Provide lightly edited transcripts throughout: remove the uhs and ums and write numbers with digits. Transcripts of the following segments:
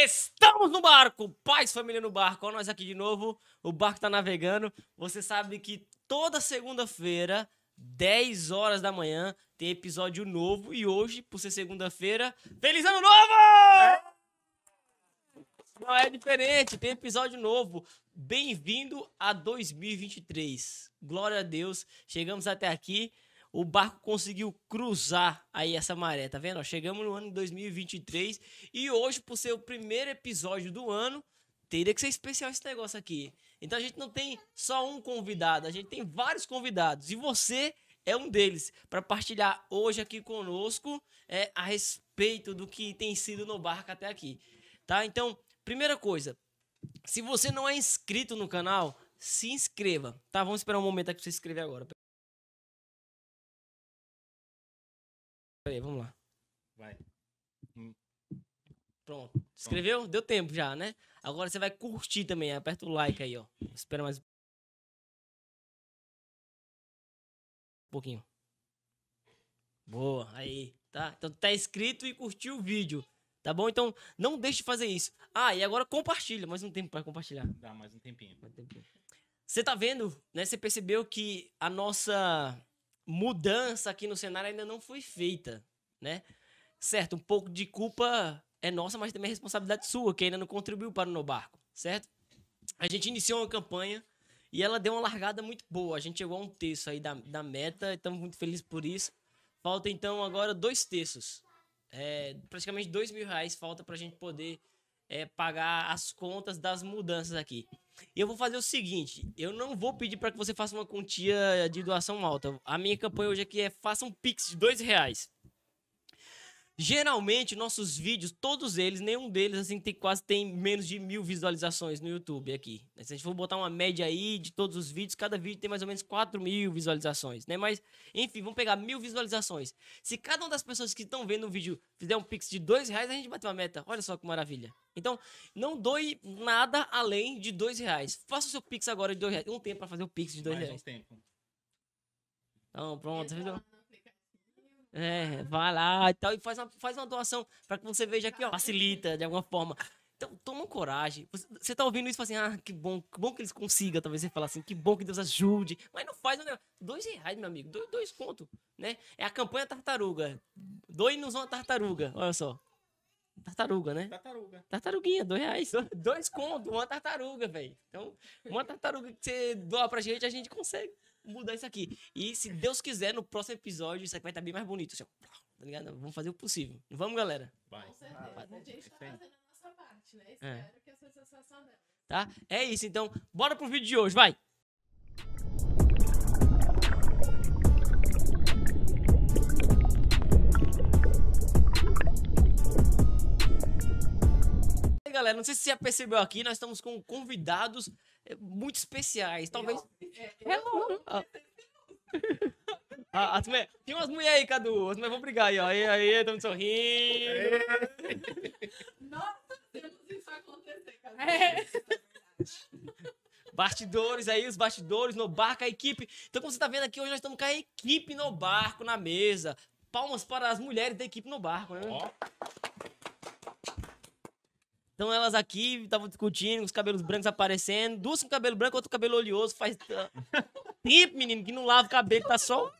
Estamos no barco! Paz, família no barco. Olha nós aqui de novo. O barco tá navegando. Você sabe que toda segunda-feira, 10 horas da manhã, tem episódio novo. E hoje, por ser segunda-feira, Feliz Ano Novo! Não é diferente, tem episódio novo. Bem-vindo a 2023. Glória a Deus. Chegamos até aqui. O barco conseguiu cruzar aí essa maré, tá vendo? Chegamos no ano de 2023 e hoje, por ser o primeiro episódio do ano, teria que ser especial esse negócio aqui. Então a gente não tem só um convidado, a gente tem vários convidados e você é um deles para partilhar hoje aqui conosco a respeito do que tem sido no barco até aqui, tá? Então, primeira coisa, se você não é inscrito no canal, se inscreva, tá? Vamos esperar um momento aqui para você se inscrever agora. Peraí, vamos lá. Vai. Pronto. Escreveu? Deu tempo já, né? Agora você vai curtir também. Aperta o like aí, ó. Espera mais um pouquinho. Boa, aí, tá? Então tá inscrito e curtiu o vídeo, tá bom? Então não deixe de fazer isso. Ah, e agora compartilha. Mais um tempo para compartilhar. Dá mais um tempinho. Você tá vendo, né? Você percebeu que a nossa mudança aqui no cenário ainda não foi feita, né? Certo, um pouco de culpa é nossa, mas também é responsabilidade sua, que ainda não contribuiu para o No Barco, certo? A gente iniciou uma campanha e ela deu uma largada muito boa. A gente chegou a um terço aí da meta, estamos muito felizes por isso. Falta então agora 2 terços. Praticamente R$2.000 falta para a gente poder pagar as contas das mudanças aqui. E eu vou fazer o seguinte, eu não vou pedir para que você faça uma quantia de doação alta. A minha campanha hoje aqui faça um Pix de R$2. Geralmente, nossos vídeos, todos eles, nenhum deles assim tem menos de 1.000 visualizações no YouTube aqui. Se a gente for botar uma média aí de todos os vídeos, cada vídeo tem mais ou menos 4.000 visualizações, né? Mas, enfim, vamos pegar 1.000 visualizações. Se cada uma das pessoas que estão vendo o vídeo fizer um Pix de R$2, a gente bateu uma meta. Olha só que maravilha. Então, não doe nada além de R$2. Faça o seu Pix agora de R$2. Um tempo para fazer o Pix de R$2. Mais um tempo. Então, pronto. Vai lá e tal, e faz uma doação para que você veja aqui, ó, facilita de alguma forma. Então, toma coragem. Você tá ouvindo isso e fala assim, que bom que eles consigam. Talvez você fale assim, que bom que Deus ajude. Mas não faz, né? R$2, meu amigo, dois conto, né? É a campanha tartaruga. Doe nos uma tartaruga, olha só. Tartaruga, né? Tartaruguinha, R$2. 2 conto, uma tartaruga, velho. Então, uma tartaruga que você doa pra gente, a gente consegue mudar isso aqui. E se Deus quiser, no próximo episódio, isso aqui vai estar bem mais bonito. Assim, tá ligado? Vamos fazer o possível. Vamos, galera? Vai. Com certeza. A gente tá fazendo a nossa parte, né? Espero que essa sensação dela. Tá? É isso, então. Bora pro vídeo de hoje, vai! Galera, não sei se você já percebeu aqui, nós estamos com convidados muito especiais. Talvez. Tem umas mulheres aí, Cadu. As mulheres vão brigar aí, ó. Aí, estamos sorrindo. Nossa, temos isso acontecer, cara. Bastidores aí, os bastidores no barco, a equipe. Então, como você tá vendo aqui, hoje nós estamos com a equipe no barco, na mesa. Palmas para as mulheres da equipe no barco, né? Então elas aqui estavam discutindo, os cabelos brancos aparecendo. 2 com cabelo branco, outro cabelo oleoso. Faz tempo, menino, que não lava o cabelo, tá só...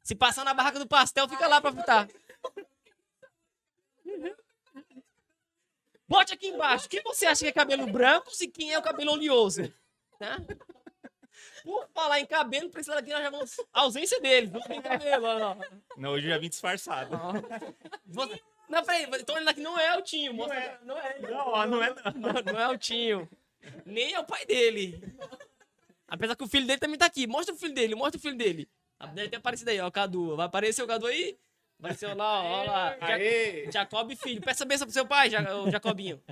Se passar na barraca do pastel, fica lá pra fritar. Bote aqui embaixo. Quem você acha que é cabelo branco e quem é o cabelo oleoso? Tá? Por falar em cabelo, precisa daqui nós já vamos... A ausência deles, não tem cabelo. Ó. Não, hoje eu já vim disfarçado. Não, peraí, tô olhando aqui, não é o Tinho. Não é não. Não é o Tinho. Nem é o pai dele. Apesar que o filho dele também tá aqui. Mostra o filho dele. Deve ter aparecido aí, ó, o Cadu. Vai aparecer o Cadu aí? Apareceu lá, ó lá. Jacob filho. Peça benção pro seu pai, o Jacobinho.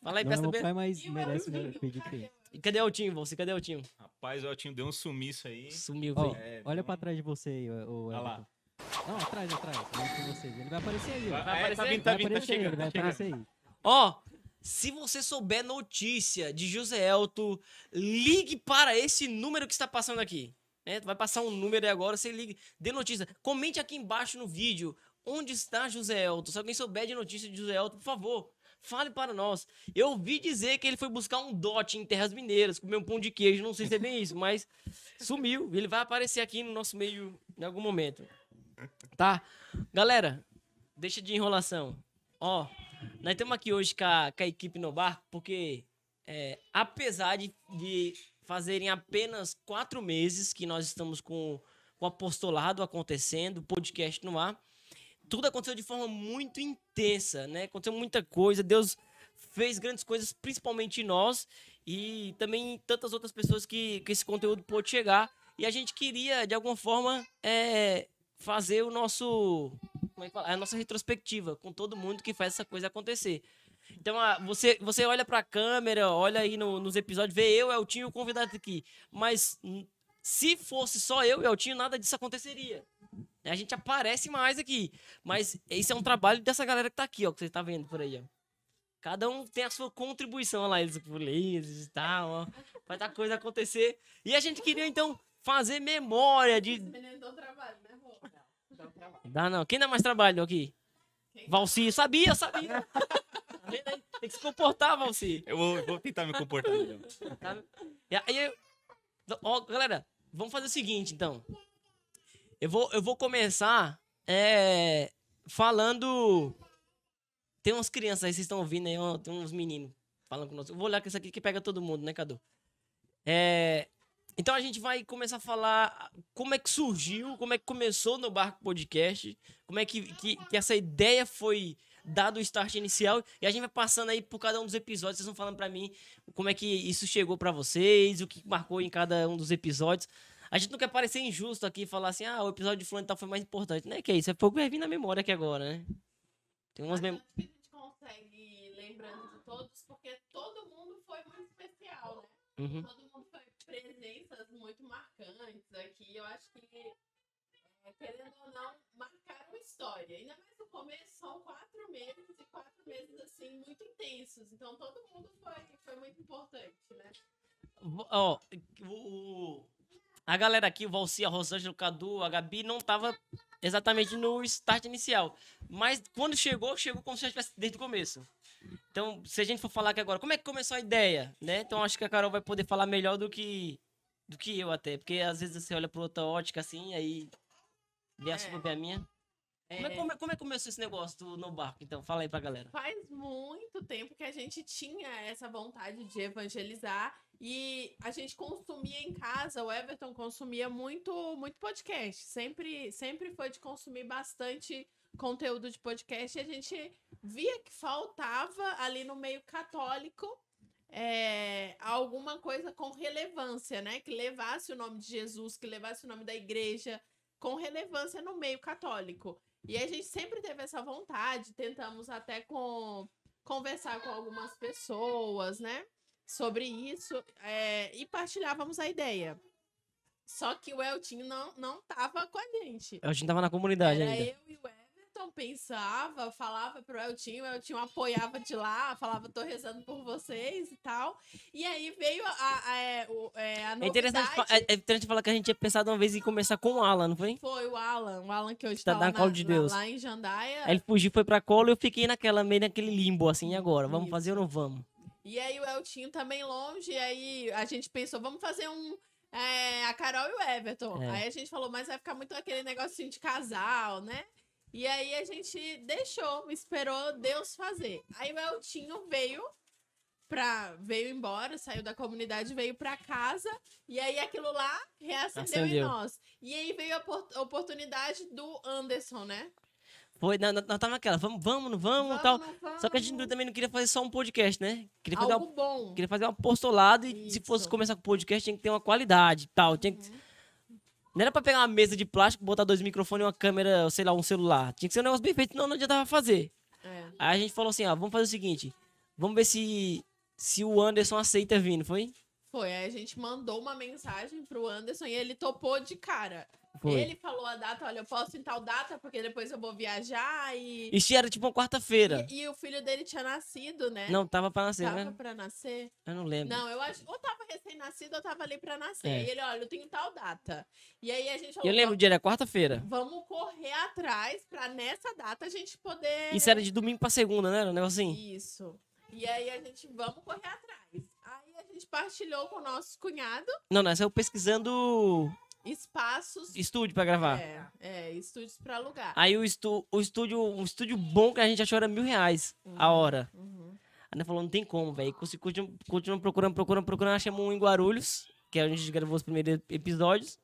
Fala aí, Não peça é meu benção. pai, mas merece pedir pra ele. E cadê o Tinho, você? Cadê o Tinho? Rapaz, o Altinho deu um sumiço aí. Sumiu, Ó, velho. olha pra trás de você aí, o Olha lá. Everton. Não, atrás. Olha pra vocês. Ele vai aparecer aí, ó. Vai Tá aparecer? vindo, Vai tá aparecer, chegando. ele vai aparecer aí. Ó, se você souber notícia de José Elton, ligue para esse número que está passando aqui. Vai passar um número aí agora, você liga, dê notícia. Comente aqui embaixo no vídeo onde está José Elton. Se alguém souber de notícia de José Elton, por favor, Fale para nós. Eu ouvi dizer que ele foi buscar um dote em terras mineiras, comer um pão de queijo, não sei se é bem isso, mas sumiu. Ele vai aparecer aqui no nosso meio em algum momento. Tá? Galera, deixa de enrolação. Ó, nós estamos aqui hoje com a equipe no barco, porque apesar de fazerem apenas 4 meses que nós estamos com o apostolado acontecendo, o podcast no ar, tudo aconteceu de forma muito intensa, né? Aconteceu muita coisa, Deus fez grandes coisas, principalmente em nós, e também em tantas outras pessoas que esse conteúdo pôde chegar. E a gente queria, de alguma forma, fazer o nosso... Como é que fala? A nossa retrospectiva com todo mundo que faz essa coisa acontecer. Então, você olha pra câmera, olha aí nos episódios, vê eu, Eltinho e o convidado aqui. Mas se fosse só eu e Eltinho, nada disso aconteceria. A gente aparece mais aqui. Mas esse é um trabalho dessa galera que tá aqui, ó, que você tá vendo por aí, ó. Cada um tem a sua contribuição, olha lá, eles e tal, ó. Vai dar coisa acontecer. E a gente queria, então, fazer memória de... Esse menino deu trabalho, né, Rô? Dá trabalho. Dá não. Quem dá mais trabalho aqui? Quem? Valci, sabia. Tem que se comportar, Valci. Eu vou tentar me comportar melhor. Tá? E aí, ó, galera, vamos fazer o seguinte, então. Eu vou começar falando... Tem umas crianças aí, vocês estão ouvindo aí, ó, tem uns meninos falando com nós. Eu vou olhar com isso aqui que pega todo mundo, né, Cadu? Então a gente vai começar a falar como é que surgiu, como é que começou no Barco Podcast, como é que essa ideia foi dado o start inicial, e a gente vai passando aí por cada um dos episódios, vocês vão falando pra mim como é que isso chegou pra vocês, o que marcou em cada um dos episódios. A gente não quer parecer injusto aqui e falar assim, o episódio de fulano e tal foi mais importante. Não é que é isso, é pouco vai vir na memória aqui agora, né? Tem umas Mas acho que a gente consegue ir lembrando de todos, porque todo mundo foi muito especial, né? Uhum. Todo mundo foi presenças muito marcantes aqui. Eu acho que, querendo ou não, marcaram história. Ainda mais no começo, são 4 meses, e 4 meses, assim, muito intensos. Então, todo mundo foi muito importante, né? Ó, a galera aqui, o Valci, a Rosângela, o Cadu, a Gabi, não tava exatamente no start inicial. Mas quando chegou como se já estivesse desde o começo. Então, se a gente for falar aqui agora, como é que começou a ideia, né? Então, acho que a Carol vai poder falar melhor do que eu até. Porque às vezes você olha por outra ótica assim, aí vê a sua, vê a minha. Como é que começou esse negócio no barco? Então, fala aí pra galera. Faz muito tempo que a gente tinha essa vontade de evangelizar e a gente consumia em casa, o Everton consumia muito podcast, sempre foi de consumir bastante conteúdo de podcast e a gente via que faltava ali no meio católico alguma coisa com relevância, né? Que levasse o nome de Jesus, que levasse o nome da igreja com relevância no meio católico. E a gente sempre teve essa vontade, tentamos até conversar com algumas pessoas, né, sobre isso, e partilhávamos a ideia. Só que o Eltinho não tava com a gente. A gente tava na comunidade Era ainda. eu e o Everton, pensava, falava pro Eltinho, o Eltinho apoiava de lá, falava, tô rezando por vocês e tal. E aí veio a novidade. É interessante falar que a gente tinha pensado uma vez em começar com o Alan, não foi? Foi o Alan que hoje Tá tá na Colo de Deus. lá em Jandaia. Aí ele fugiu, foi pra cola e eu fiquei meio naquele limbo, assim, e agora? Vamos Isso. fazer ou não vamos? E aí o Eltinho também longe, e aí a gente pensou, vamos fazer a Carol e o Everton. Aí a gente falou, mas vai ficar muito aquele negocinho de casal, né? E aí a gente esperou Deus fazer. Aí o Eltinho veio embora, saiu da comunidade, veio pra casa, e aí aquilo lá reacendeu em nós. E aí veio a oportunidade do Anderson, né? Foi, nós tava naquela, vamos, não vamos, tal. Só que a gente também não queria fazer só um podcast, né? Queria fazer algo bom. Queria fazer um apostolado e se fosse começar com podcast tinha que ter uma qualidade e tal. Não era pra pegar uma mesa de plástico, botar 2 microfones e uma câmera, sei lá, um celular. Tinha que ser um negócio bem feito, senão não adiantava fazer. Aí a gente falou assim, vamos fazer o seguinte, vamos ver se o Anderson aceita vir, não foi? Foi, aí a gente mandou uma mensagem pro Anderson e ele topou de cara. Foi. Ele falou a data, olha, eu posso em tal data, porque depois eu vou viajar e... Isso era tipo uma quarta-feira. E o filho dele tinha nascido, né? Não, tava pra nascer, Tava né? pra nascer. Eu não lembro. Não, eu acho, ou tava recém-nascido ou tava ali pra nascer. É. E ele, olha, eu tenho tal data. E aí a gente falou, Eu lembro o dia era quarta-feira. vamos correr atrás pra nessa data a gente poder... Isso era de domingo pra segunda, né? Era um negócio assim. Isso. E aí a gente, vamos correr atrás. Aí a gente partilhou com o nosso cunhado Não, nós saiu pesquisando espaços... estúdio pra gravar. Estúdios pra alugar. Aí um estúdio bom que a gente achou era R$1.000 a hora. Uhum. Aí nós falou, não tem como, velho. Continuamos procurando, achamos um em Guarulhos, que a gente gravou os primeiros episódios.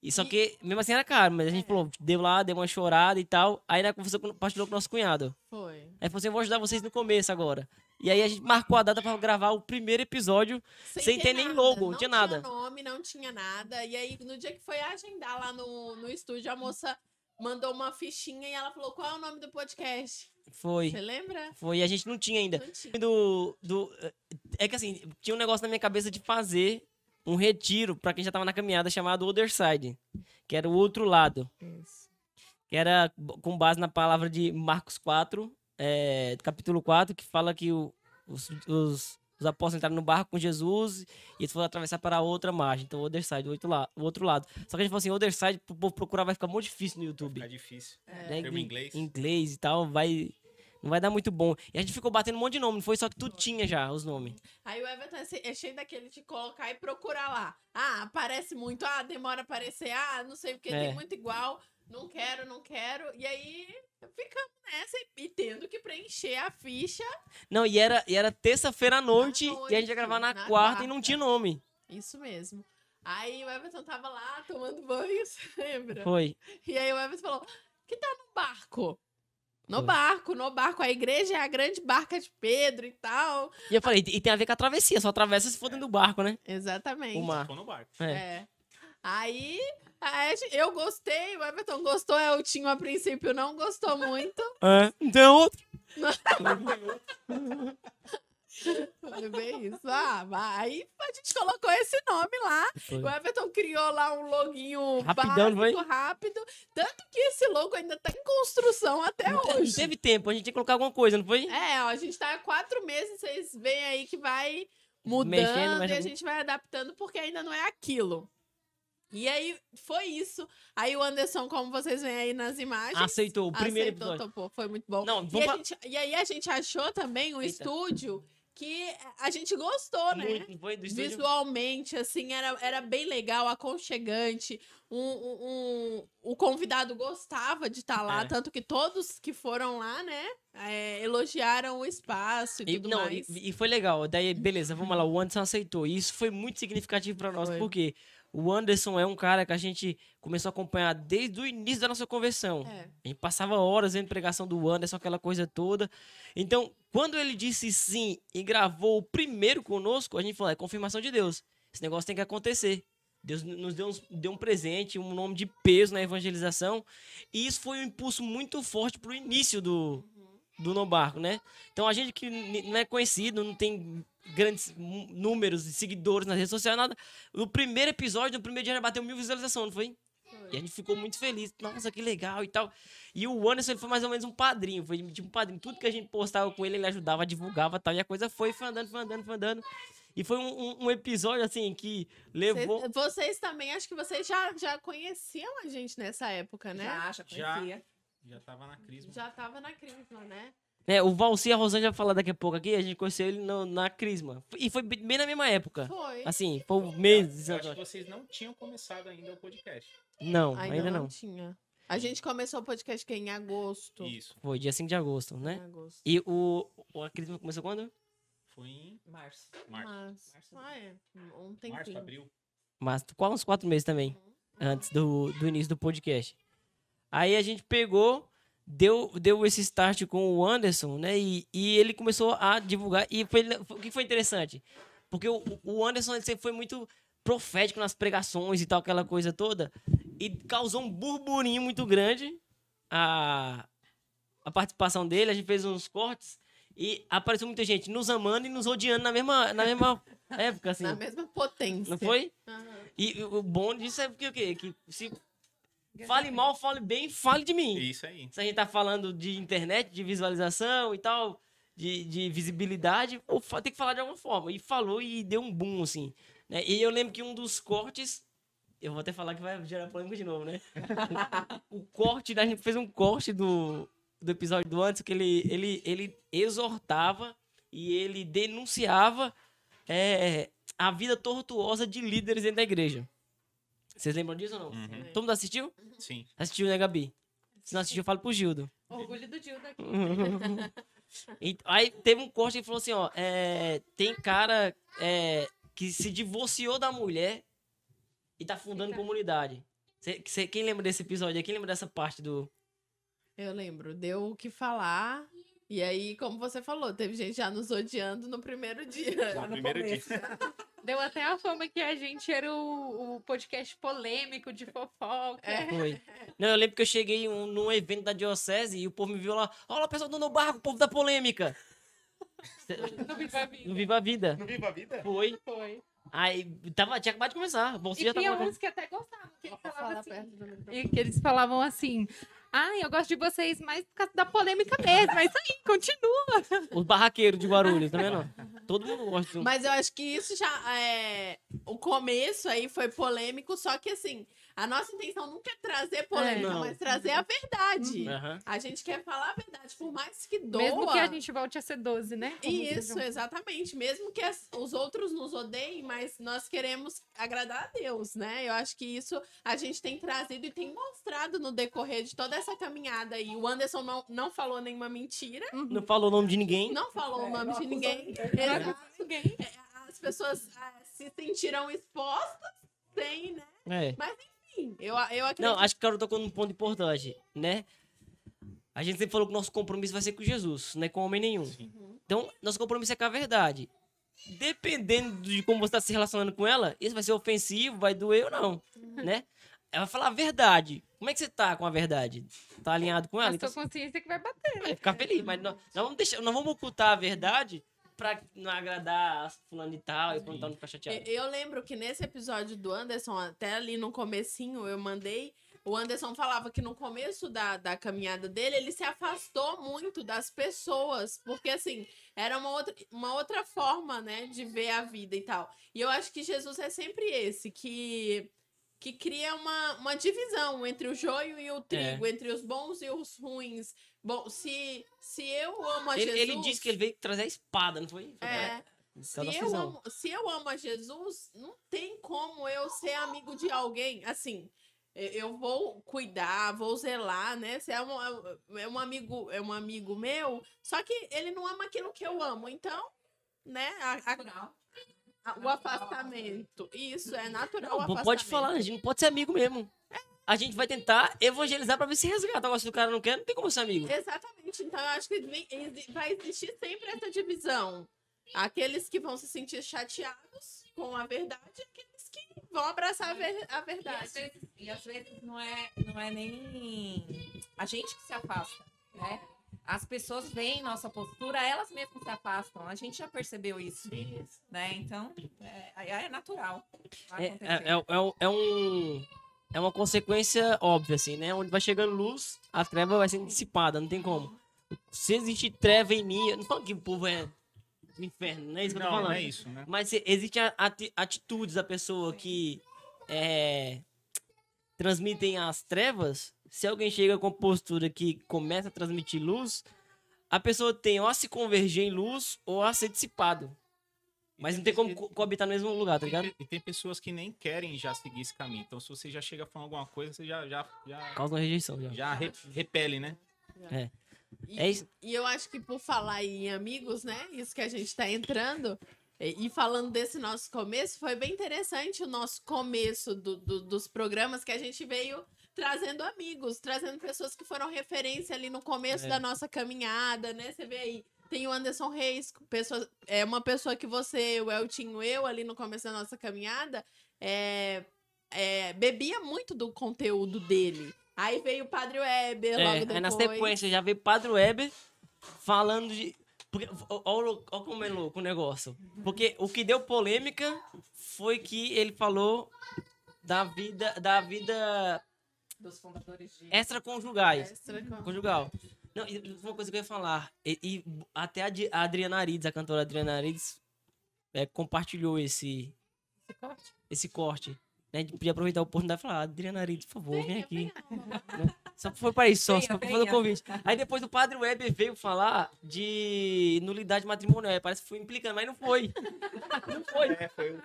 E só que, mesmo assim, era caro, mas a gente falou, deu uma chorada e tal. Aí nós partilhou com o nosso cunhado. Foi. Aí falou assim, eu vou ajudar vocês no começo agora. E aí a gente marcou a data pra gravar o primeiro episódio sem ter nem logo, não tinha nada. Não tinha nome, não tinha nada. E aí, no dia que foi agendar lá no estúdio, a moça mandou uma fichinha e ela falou, qual é o nome do podcast? Foi. Você lembra? Foi, e a gente não tinha ainda. Não tinha. É que assim, tinha um negócio na minha cabeça de fazer um retiro pra quem já tava na caminhada chamado Other Side, que era o outro lado. Isso. Que era com base na palavra de Marcos 4, capítulo 4, que fala que os apóstolos entraram no barco com Jesus e eles foram atravessar para a outra margem. Então, o Other Side, o outro lado. Só que a gente falou assim, Other Side, pro povo procurar vai ficar muito difícil no YouTube. Fica difícil. Né? Termo em inglês. Inglês e tal, não vai dar muito bom. E a gente ficou batendo um monte de nome, não foi só que tudo tinha já, os nomes. Aí o Everton é cheio daquele de colocar e procurar lá. Ah, aparece muito. Ah, demora a aparecer. Ah, não sei porque tem muito igual. Não quero. E aí ficamos nessa e tendo que preencher a ficha. Não, e era terça-feira à noite e a gente ia gravar na na quarta e não quarta. tinha nome. Isso mesmo. Aí o Everton tava lá tomando banho, você lembra? Foi. E aí o Everton falou: que tá no barco? No Foi. barco. A igreja é a grande barca de Pedro e tal. E eu falei, e tem a ver com a travessia, só atravessa se for dentro do barco, né? Exatamente. O mar. Ficou no barco. É. Aí eu gostei, o Everton gostou, o Tinho a princípio não gostou muito. Então outro. Foi bem isso. Aí a gente colocou esse nome lá. Foi. O Everton criou lá um loginho Rapidão, básico, foi? rápido. Tanto que esse logo ainda tá em construção até Não hoje. teve tempo, a gente tinha que colocar alguma coisa, não foi? Ó, a gente tá há 4 meses, vocês veem aí que vai mudando Mexendo, e a gente vai adaptando porque ainda não é aquilo. E aí, foi isso. Aí o Anderson, como vocês veem aí nas imagens... Aceitou o primeiro episódio. Topou, foi muito bom. Não, E aí a gente achou também um Eita. estúdio que a gente gostou, né? Muito, não foi do estúdio? Visualmente, assim, era bem legal, aconchegante. O convidado gostava de estar lá, É. tanto que todos que foram lá, né, elogiaram o espaço e tudo mais. E foi legal. Daí, beleza, vamos lá. O Anderson aceitou. E isso foi muito significativo pra nós, Foi. porque o Anderson é um cara que a gente começou a acompanhar desde o início da nossa conversão. É. A gente passava horas vendo pregação do Anderson, aquela coisa toda. Então, quando ele disse sim e gravou o primeiro conosco, a gente falou, é confirmação de Deus. Esse negócio tem que acontecer. Deus nos deu um presente, um nome de peso na evangelização. E isso foi um impulso muito forte pro início do No Barco, né? Então, a gente que não é conhecido, não tem grandes números de seguidores nas redes sociais, nada. No primeiro episódio, no primeiro dia, já bateu 1.000 visualizações, não foi? E a gente ficou muito feliz. Nossa, que legal e tal. E o Anderson, ele foi mais ou menos um padrinho. Foi tipo um padrinho. Tudo que a gente postava com ele, ele ajudava, divulgava e tal. E a coisa foi andando. E foi um episódio, assim, que levou... Vocês também, acho que vocês já conheciam a gente nessa época, né? Já conhecia. Já tava na crisma. Já tava na Crisma, né? O Valci e a Rosângela vai falar daqui a pouco aqui. A gente conheceu ele na Crisma. E foi bem na mesma época. Foi. Assim, foi um mês. Eu acho que vocês não tinham começado ainda o podcast. Não, ainda não. tinha. A gente começou o podcast que em agosto. Isso. Foi dia 5 de agosto, Em né? agosto. E a Crisma começou quando? Foi em Março. março. Um tempinho. Março, abril. Mas quase uns 4 meses também. Antes do início do podcast. Aí a gente pegou, deu esse start com o Anderson, né? E ele começou a divulgar. E o que foi interessante? Porque o Anderson, ele sempre foi muito profético nas pregações e tal, aquela coisa toda. E causou um burburinho muito grande a participação dele. A gente fez uns cortes e apareceu muita gente nos amando e nos odiando na mesma época, assim. Na mesma potência. Não foi? Aham. E o bom disso é porque o quê? Que se Fale mal, fale bem, fale de mim. Isso aí. Se a gente tá falando de internet, de visualização e tal, de visibilidade, tem que falar de alguma forma. E falou e deu um boom, assim. Né? E eu lembro que um dos cortes... Eu vou até falar que vai gerar polêmica de novo, né? O corte, a gente fez um corte do episódio do antes, que ele exortava e ele denunciava a vida tortuosa de líderes dentro da igreja. Vocês lembram disso ou não? Uhum. Todo mundo assistiu? Sim. Assistiu, né, Gabi? Se não assistiu, eu falo pro Gildo. Orgulho do Gildo aqui. E aí teve um corte e falou assim, ó, tem cara que se divorciou da mulher e tá fundando comunidade. Quem lembra desse episódio aí? Quem lembra dessa parte do... Eu lembro, deu o que falar. E aí, como você falou, teve gente já nos odiando no primeiro dia. No primeiro dia. Deu até a fama que a gente era o podcast polêmico de fofoca. Foi. Não, eu lembro que eu cheguei num evento da Diocese e o povo me viu lá. Olha o pessoal do No Barco, o povo da polêmica. No Viva a Vida. No Viva a Vida. Não viva a vida? Foi. Foi. Aí, tinha acabado de começar. Você E já tinha tava... uns que até gostavam. Que eles falavam Fala assim, perto do microfone. e que eles falavam assim: ai, eu gosto de vocês mais por causa da polêmica mesmo. É isso aí, continua. Os barraqueiros de Guarulhos, tá vendo? Todo mundo gosta de um... Mas eu acho que isso já o começo aí foi polêmico, só que assim, a nossa intenção nunca é trazer polêmica, Não. mas trazer a verdade. Aham. A gente quer falar a verdade, por mais que doa. Mesmo que a gente volte a ser 12, né? Como Isso, vocês exatamente. Mesmo que os outros nos odeiem, mas nós queremos agradar a Deus, né? Eu acho que isso a gente tem trazido e tem mostrado no decorrer de toda essa caminhada aí. O Anderson não falou nenhuma mentira, Não falou o nome de ninguém. não falou o nome de ninguém. não Exato. ninguém. As pessoas se sentiram expostas, sem, né? É. Mas enfim, eu acredito. Não, acho que o cara tocou num ponto importante, né? A gente sempre falou que o nosso compromisso vai ser com Jesus, não é com homem nenhum. Então, nosso compromisso é com a verdade. Dependendo de como você está se relacionando com ela, isso vai ser ofensivo, vai doer ou não, né? Ela vai falar a verdade. Como é que você tá com a verdade? Tá alinhado com ela? A Então, sua consciência que vai bater. vai ficar feliz, mas não vamos ocultar a verdade pra não agradar as fulano e tal, e fulano e tal não ficar chateado. Eu lembro que nesse episódio do Anderson, até ali no comecinho, eu mandei. O Anderson falava que no começo da caminhada dele, ele se afastou muito das pessoas, porque assim, era uma outra forma, né, de ver a vida e tal. E eu acho que Jesus é sempre esse, que cria uma divisão entre o joio e o trigo, entre os bons e os ruins. Bom, se eu amo a Jesus... Ele disse que ele veio trazer a espada, não foi? Se eu amo a Jesus, não tem como eu ser amigo de alguém, assim... Eu vou cuidar, vou zelar, né? Se é um amigo meu, só que ele não ama aquilo que eu amo. Então, né? O afastamento. Isso, é natural o Não, afastamento. pode falar, a gente não pode ser amigo mesmo. A gente vai tentar evangelizar pra ver se resgata. Agora, se o cara não quer, não tem como ser amigo. Exatamente. Então, eu acho que vai existir sempre essa divisão. Aqueles que vão se sentir chateados com a verdade e aqueles que vão abraçar a verdade. E às vezes não é nem a gente que se afasta, né? As pessoas veem nossa postura, elas mesmas se afastam. A gente já percebeu isso, né? Então, é natural. Vai acontecer. É uma consequência óbvia, assim, né? Onde vai chegando luz, a treva vai sendo dissipada, não tem como. Se existe treva em mim, eu não falo que o povo é do inferno, não é isso que eu tô falando. Não é isso, né? Mas existem atitudes da pessoa que transmitem as trevas. Se alguém chega com postura que começa a transmitir luz, a pessoa tem ou a se converger em luz ou a ser dissipado. Mas não tem como coabitar no mesmo lugar, tá ligado? E tem pessoas que nem querem já seguir esse caminho. Então, se você já chega falando alguma coisa, você já Causa uma rejeição já. repele, né? É isso. E eu acho que por falar em amigos, né? Isso que a gente tá entrando. E falando desse nosso começo, foi bem interessante o nosso começo dos programas que a gente veio trazendo amigos, trazendo pessoas que foram referência ali no começo da nossa caminhada, né? Você vê aí, tem o Anderson Reis, uma pessoa que você, o Eltinho, eu ali no começo da nossa caminhada, bebia muito do conteúdo dele. Aí veio o Padre Weber logo depois. Aí na sequência já veio Padre Weber falando de... Olha como é louco o negócio. Porque o que deu polêmica foi que ele falou da vida Dos fundadores de... Extraconjugais. Extra com- Conjugal. Não, e uma coisa que eu ia falar. E até a Adriana Arides, a cantora Adriana Arides, compartilhou esse corte. Né? Podia aproveitar a oportunidade e falar, Adriana Arides, por favor, vem aqui. Só foi para isso, só Venha, pra fazer o venha. convite. Aí depois o Padre Weber veio falar de nulidade matrimonial. Aí parece que foi implicando, mas não foi. Não foi. Foi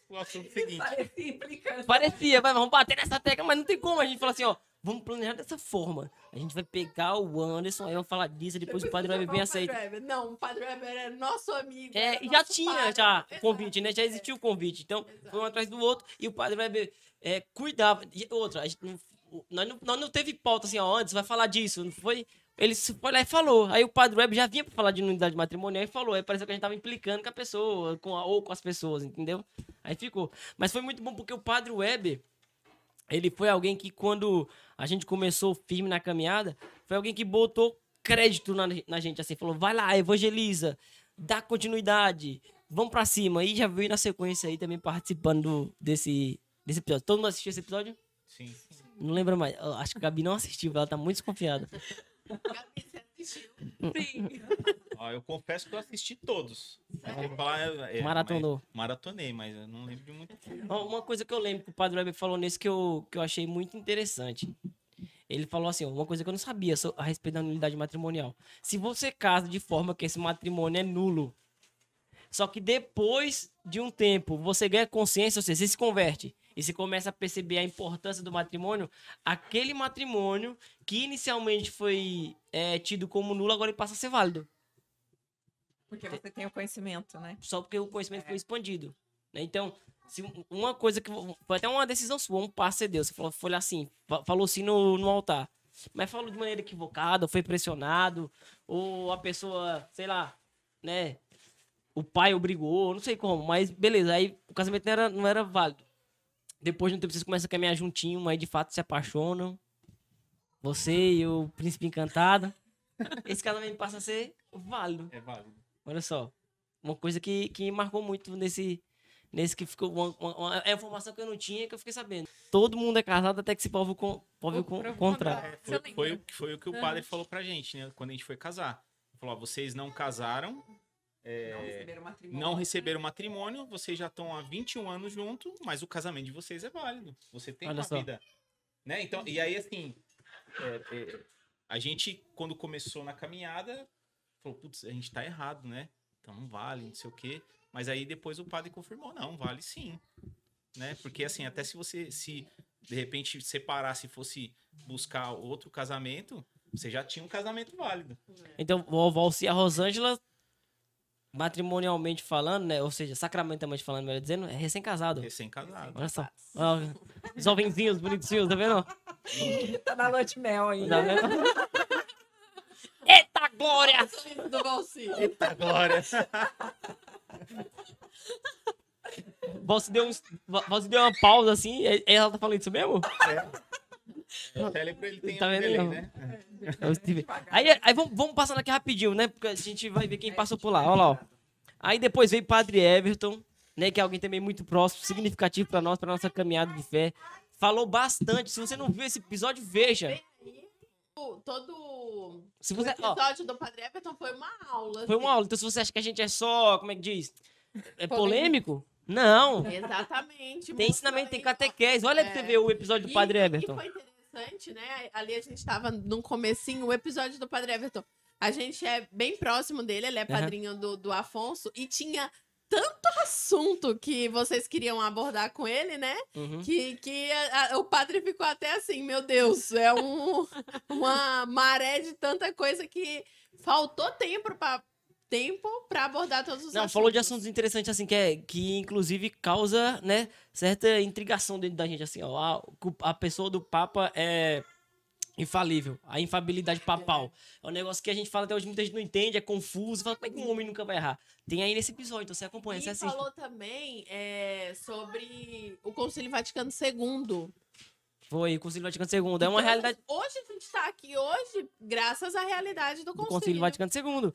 o assunto seguinte. Parecia implicando. Parecia, mas vamos bater nessa tecla, mas não tem como. A gente fala assim, ó, vamos planejar dessa forma. A gente vai pegar o Anderson, aí vamos falar disso, depois o Padre Weber vem aceita. Não, o Padre Weber é nosso amigo. É, era e já nosso tinha padre. já o Exato. convite, né? Já existiu o convite. Então, foi um atrás do outro e o Padre Weber cuidava. E outra, a gente nós não teve pauta assim, ó, antes vai falar disso, não foi? Ele foi lá e falou. Aí o Padre Weber já vinha pra falar de nulidade matrimonial e falou. Aí pareceu que a gente tava implicando com a pessoa, ou com as pessoas, entendeu? Aí ficou. Mas foi muito bom porque o Padre Weber, ele foi alguém que quando a gente começou firme na caminhada, foi alguém que botou crédito na gente, assim, falou, vai lá, evangeliza, dá continuidade, vamos pra cima. E já veio na sequência aí também participando desse episódio. Todo mundo assistiu esse episódio? Sim. Não lembro mais. Eu acho que a Gabi não assistiu, ela tá muito desconfiada. Gabi, você assistiu? Ó, eu confesso que eu assisti todos. Vou falar, Maratonou. Maratonei, mas eu não lembro de muito. Ó, uma coisa que eu lembro que o Padre Weber falou nesse que eu achei muito interessante. Ele falou assim, ó, uma coisa que eu não sabia a respeito da nulidade matrimonial. Se você casa de forma que esse matrimônio é nulo, só que depois de um tempo você ganha consciência, ou seja, você se converte e você começa a perceber a importância do matrimônio, aquele matrimônio que inicialmente foi tido como nulo, agora ele passa a ser válido. Porque você tem o conhecimento, né? Só porque o conhecimento foi expandido. Né? Então, se uma coisa que foi até uma decisão sua, um passo você deu. Você foi assim, falou assim no altar. Mas falou de maneira equivocada, ou foi pressionado, ou a pessoa, sei lá, né? O pai obrigou, não sei como, mas beleza. Aí o casamento não era válido. Depois de um tempo vocês começam a caminhar juntinho, aí de fato se apaixonam. Você e o príncipe encantado. Esse casamento passa a ser válido. É válido. Olha só. Uma coisa que marcou muito nesse que ficou. Uma informação que eu não tinha, que eu fiquei sabendo. Todo mundo é casado até que se prove o contrário. Foi o que o padre falou pra gente, né? Quando a gente foi casar. Ele falou, ó, vocês não casaram, não receberam matrimônio, vocês já estão há 21 anos juntos, mas o casamento de vocês é válido. Você tem Olha uma só. vida. Né? Então, e aí, assim, a gente, quando começou na caminhada, falou, putz, a gente tá errado, né? Então não vale, não sei o quê. Mas aí depois o padre confirmou, não, vale sim. Né? Porque assim, até se você de repente separasse e fosse buscar outro casamento, você já tinha um casamento válido. Então, o Valci e a Rosângela, matrimonialmente falando, né? Ou seja, sacramentalmente falando, melhor dizendo, é recém-casado. Recém-casado. Olha só. Ó, jovenzinhos, bonitinhos, tá vendo? Tá na lua de mel aí. Tá vendo? Eita glória! Do Valci. Eita glória! Valci deu uma pausa assim, e ela tá falando isso mesmo? O cérebro, ele tem Tá um vendo, delay, não? né? É o Steve. Aí vamos passando aqui rapidinho, né? Porque a gente vai ver quem passou por lá. Olha lá, ó. Aí depois veio Padre Everton, né? Que é alguém também muito próximo, significativo pra nós, pra nossa caminhada de fé. Falou bastante. Se você não viu esse episódio, veja. Todo Se o você, ó, episódio do Padre Everton foi uma aula. foi assim. uma aula. Então, se você acha que a gente é só, como é que diz? É polêmico? Não. Exatamente. Tem ensinamento, tem catequese. Olha pra você É. ver o episódio do Padre E Everton. foi interessante, né? Ali a gente tava no comecinho, o episódio do Padre Everton. A gente é bem próximo dele, ele é padrinho do Afonso. E tinha tanto assunto que vocês queriam abordar com ele, né? Uhum. Que o padre ficou até assim, meu Deus, é uma maré de tanta coisa que faltou tempo pra abordar todos os Não, assuntos. falou de assuntos interessantes, assim, que inclusive causa, né, certa intrigação dentro da gente, assim, ó. A pessoa do Papa é infalível. A infabilidade papal. É um negócio que a gente fala até hoje, muita gente não entende, é confuso. Fala, como é que um homem nunca vai errar? Tem aí nesse episódio, então você acompanha, E você assiste. falou também sobre o Concílio Vaticano II. Foi, o Concílio Vaticano II. É uma realidade Hoje a gente tá aqui hoje graças à realidade do do Concílio. Concílio Vaticano II.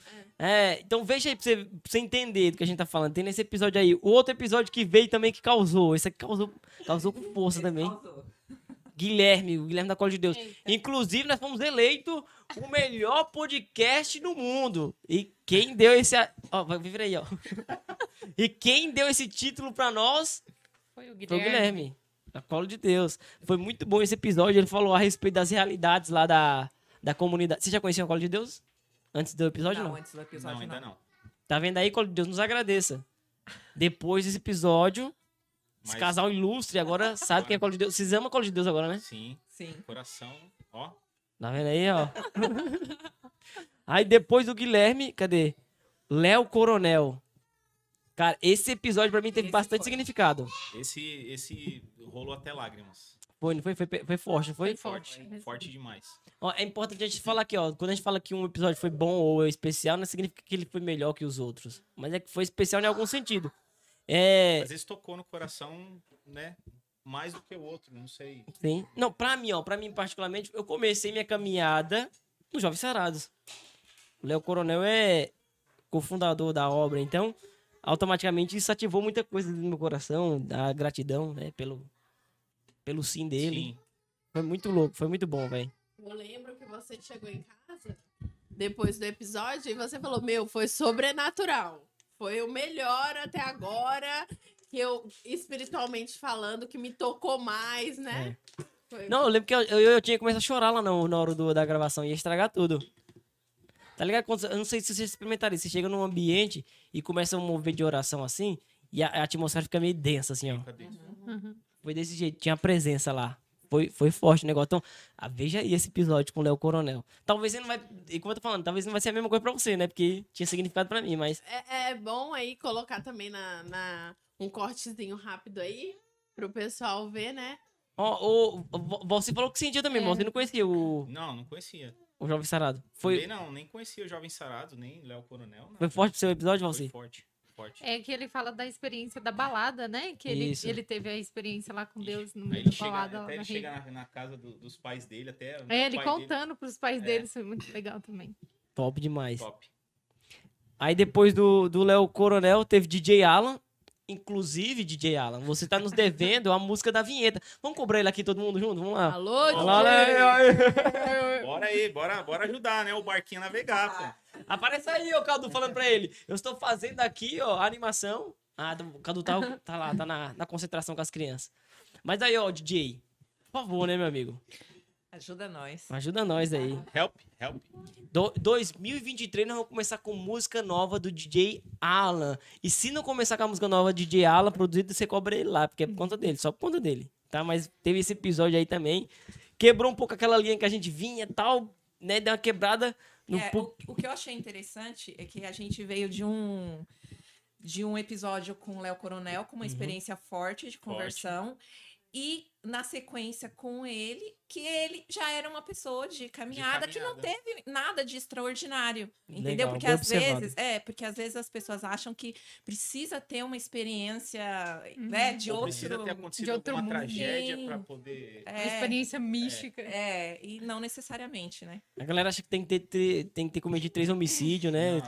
Então veja aí pra você entender do que a gente tá falando. Tem nesse episódio aí. O outro episódio que veio também que causou. Esse aqui causou com força também. Guilherme, o Guilherme da Cola de Deus. Eita. Inclusive, nós fomos eleitos o melhor podcast do mundo. E quem deu esse... Ó, vai vir aí, ó. E quem deu esse título pra nós Foi o foi o Guilherme. Guilherme, da Cola de Deus. Foi muito bom esse episódio. Ele falou a respeito das realidades lá da comunidade. Você já conhecia a Cola de Deus? Antes do episódio, não? Antes do episódio, Não, ainda não. Tá vendo aí, Cola de Deus? Nos agradeça. Depois desse episódio, esse Mas- casal ilustre agora sabe quem é a Cola de Deus. Vocês amam a Cola de Deus agora, né? Sim, Sim. coração, ó. Tá vendo aí, ó? Aí depois do Guilherme, cadê? Léo Coronel. Cara, esse episódio pra mim teve Esse bastante foi. significado. Esse rolou até lágrimas. Foi, não foi? Foi forte, não foi? Foi forte. Forte, forte demais. Ó, é importante a gente falar aqui, ó. Quando a gente fala que um episódio foi bom ou especial, não significa que ele foi melhor que os outros. Mas é que foi especial em algum sentido. É. Às vezes tocou no coração, né? Mais do que o outro, não sei. Sim. Não, pra mim particularmente, eu comecei minha caminhada no Jovens Sarados. O Léo Coronel é cofundador da obra, então automaticamente isso ativou muita coisa no meu coração, da gratidão, né, pelo sim dele. Sim. Foi muito louco, foi muito bom, velho. Eu lembro que você chegou em casa depois do episódio e você falou: Meu, foi sobrenatural. Foi o melhor até agora. Que eu, espiritualmente falando, que me tocou mais, né? Foi- Não, eu lembro que eu tinha começado a chorar lá na hora da gravação, ia estragar tudo. Tá ligado? Eu não sei se vocês experimentaram isso. Você chega num ambiente e começa a mover de oração assim, e a atmosfera fica meio densa, assim, ó. Cadê? Foi desse jeito, tinha presença lá. Foi forte o negócio. Então, veja aí esse episódio com o Léo Coronel. Talvez ele não vai. E como eu tô falando, talvez não vai ser a mesma coisa pra você, né? Porque tinha significado pra mim, mas. É bom aí colocar também um cortezinho rápido aí, pro pessoal ver, né? Ó, você falou que sentia também, É. mas você não conhecia Não conhecia. o Jovem Sarado. Também Foi, não, nem conhecia o Jovem Sarado, nem Léo Coronel. Não. foi forte pro seu episódio, Foi Valci? forte, forte. É que ele fala da experiência da balada, né? Que Isso. ele teve a experiência lá com Deus no Aí meio ele da chega, balada. Lá até na ele rede. chega na casa dos pais dele, até. o É, ele pai contando pros pais É. dele, foi muito legal também. Top demais. Dele, top. Aí depois do Léo Coronel teve DJ Alan. Inclusive, DJ Alan, você tá nos devendo a música da vinheta. Vamos cobrar ele aqui todo mundo junto? Vamos lá. Alô, Olha DJ! Bora aí, bora ajudar, né? O barquinho a navegar, pô. Aparece aí, ô Cadu, falando pra ele. Eu estou fazendo aqui, ó, a animação. O Cadu tá lá, tá na concentração com as crianças. Mas aí, ó, DJ, por favor, né, meu amigo? Ajuda nós. Ajuda nós aí. Help. 2023 nós vamos começar com música nova do DJ Alan. E se não começar com a música nova do DJ Alan, produzido, você cobra ele lá, porque é por conta dele, só por conta dele, tá? Mas teve esse episódio aí também. Quebrou um pouco aquela linha que a gente vinha e tal, né? Deu uma quebrada no O que eu achei interessante é que a gente veio de um episódio com o Léo Coronel, com uma experiência forte de conversão. E na sequência com ele, que ele já era uma pessoa de caminhada que não caminhada. teve nada de extraordinário. Entendeu? Legal, Porque bem às observado. vezes as pessoas acham que precisa ter uma experiência, né, de Ou outro. precisa ter acontecido de outro alguma mundo. tragédia Sim. pra poder. Uma experiência mística. E não necessariamente, né? A galera acha que tem que ter cometido 3 homicídios, né?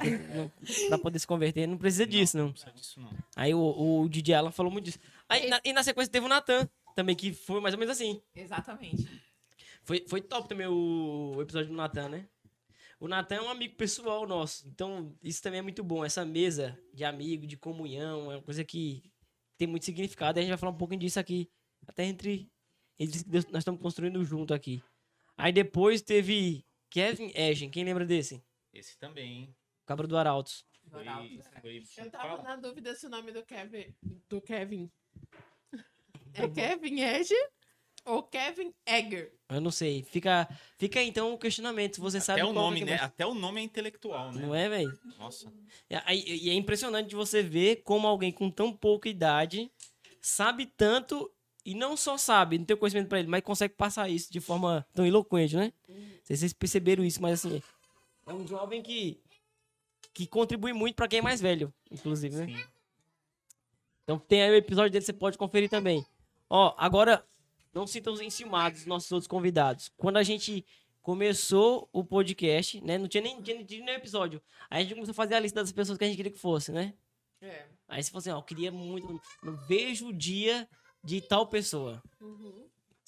Pra poder se converter. Não precisa disso, não. Não precisa disso, não. Aí o DJ Alan falou muito disso. Aí, e na sequência teve o Natan, também, que foi mais ou menos assim. Exatamente. Foi top também o episódio do Natan, né? O Natan é um amigo pessoal nosso. Então, isso também é muito bom. Essa mesa de amigo, de comunhão, é uma coisa que tem muito significado. E a gente vai falar um pouquinho disso aqui. Até entre que nós estamos construindo junto aqui. Aí depois teve Kevin Egen. Quem lembra desse? Esse também, hein? Cabra do Arautos. Foi. Eu tava Fala. na dúvida se o nome do Kevin é Kevin Edge ou Kevin Egger. Eu não sei. Fica aí então o questionamento. Se você sabe Até o qual nome, que é né? mais- Até o nome é intelectual, né? Não é, velho? Nossa. E é impressionante você ver como alguém com tão pouca idade sabe tanto e não só sabe, não tem conhecimento pra ele, mas consegue passar isso de forma tão eloquente, né? Não sei se vocês perceberam isso, mas assim, é um jovem que contribui muito pra quem é mais velho, inclusive, né? Sim. Então tem aí o episódio dele, você pode conferir também. Ó, agora, não sintam enciumados os nossos outros convidados. Quando a gente começou o podcast, né? Não tinha nem episódio. Aí a gente começou a fazer a lista das pessoas que a gente queria que fosse, né? É. Aí você falou assim, ó, eu queria muito, não vejo o dia de tal pessoa.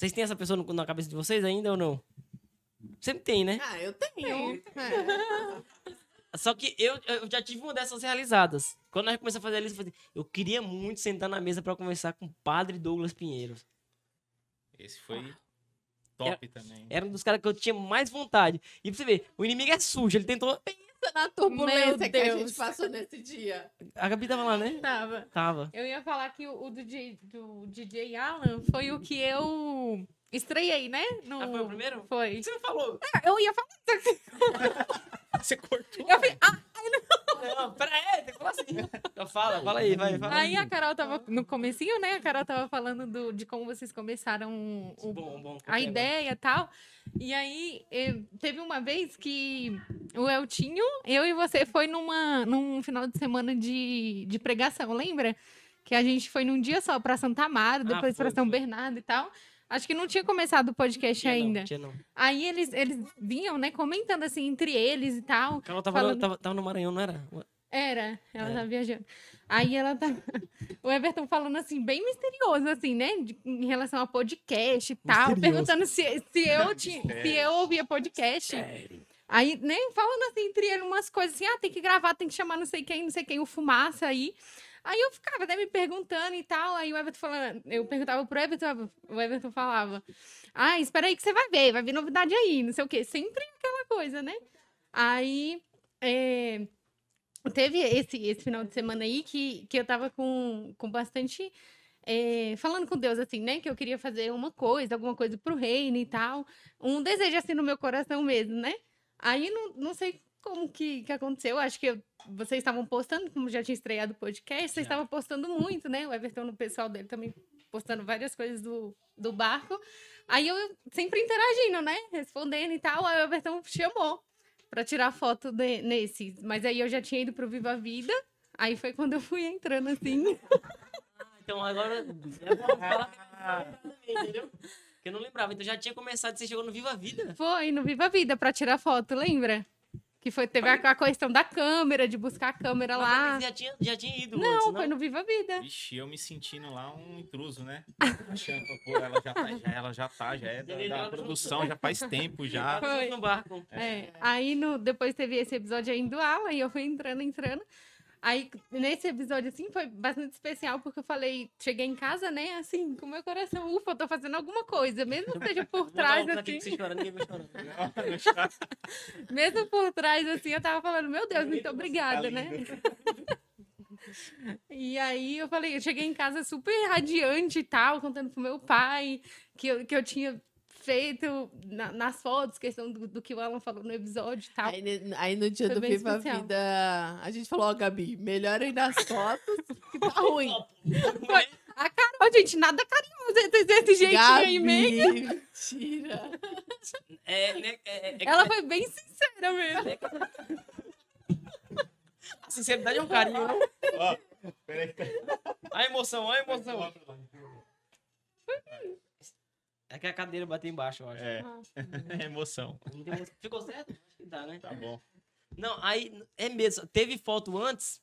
Vocês têm essa pessoa na cabeça de vocês ainda ou não? Sempre tem, né? Ah, eu tenho. Só que eu já tive uma dessas realizadas. Quando nós começamos a fazer a lista, eu queria muito sentar na mesa pra conversar com o Padre Douglas Pinheiro. Esse foi top também. Era um dos caras que eu tinha mais vontade. E pra você ver, o inimigo é sujo. Ele tentou... Na turbulência Meu que a Deus. gente passou nesse dia. A Gabi tava lá, né? Tava. Tava. Eu ia falar que o do DJ Alan foi o que eu estreiei, né? Ah, foi o primeiro? Foi. Você não falou? Eu ia falar. Você cortou. Eu falei, Não, pera aí, tem que falar assim. Então fala aí, vai. Fala. Aí a Carol tava, no comecinho, né? A Carol tava falando de como vocês começaram Bom, a ideia e tal. E aí, teve uma vez que o Eltinho, eu e você foi num final de semana de pregação, lembra? Que a gente foi num dia só pra Santa Amaro, depois pra São Bernardo e tal. Acho que não tinha começado o podcast ainda. Não, tinha não. Aí eles vinham, né, comentando assim entre eles e tal. A Carol falando- tava no Maranhão, não era? Ela É. tava viajando. Aí ela tá. O Everton falando assim, bem misterioso, assim, né? Em relação ao podcast e tal. Misterioso. Perguntando se eu ouvia podcast. Aí, né, falando assim entre eles umas coisas assim, tem que gravar, tem que chamar não sei quem, o Fumaça aí. Aí eu ficava até me perguntando e tal. Aí o Everton falando, eu perguntava pro Everton, o Everton falava: espera aí que você vai vir novidade aí, não sei o quê. Sempre aquela coisa, né? Aí. Teve esse final de semana aí que eu tava com bastante. Falando com Deus, assim, né? Que eu queria fazer alguma coisa pro reino e tal. Um desejo assim no meu coração mesmo, né? Aí não sei como que aconteceu. Acho que vocês estavam postando, como já tinha estreado o podcast, vocês estavam postando muito, né? O Everton, no pessoal dele, também postando várias coisas do barco. Aí eu sempre interagindo, né? Respondendo e tal. Aí o Everton chamou pra tirar foto nesse. Mas aí eu já tinha ido pro Viva a Vida. Aí foi quando eu fui entrando assim. Então agora é bom falar entendeu? Porque eu não lembrava. Então já tinha começado, você chegou no Viva a Vida. Foi no Viva a Vida pra tirar foto, lembra? Que teve a questão da câmera, de buscar a câmera lá. Mas já tinha ido Não, antes, não? foi no Viva a Vida. Vixe, eu me sentindo lá um intruso, né? Achando, pô, ela já é da produção, já faz tempo já. Foi. No barco. Aí depois teve esse episódio aí do Alan, e eu fui entrando. Aí, nesse episódio, assim, foi bastante especial, porque eu falei, cheguei em casa, né, assim, com meu coração, ufa, eu tô fazendo alguma coisa, mesmo que seja por trás, assim. Mesmo por trás, assim, eu tava falando, meu Deus, muito obrigada, né? E aí eu falei, eu cheguei em casa super radiante e tal, contando pro meu pai que eu tinha feito nas fotos, questão do que o Alan falou no episódio e tal. Aí no dia Foi do bem Viva a especial. Vida, a gente falou, ó, Gabi, melhor aí nas fotos, que tá ruim. A Carol, gente, nada carinhoso desse jeitinho aí meio. Mentira. Ela foi bem sincera mesmo. A sinceridade é um carinho, não? Ó, peraí. A emoção. É que a cadeira bateu embaixo, eu acho. É emoção. Ficou certo? Acho que dá, né? Tá bom. Não, aí é mesmo. Teve foto antes,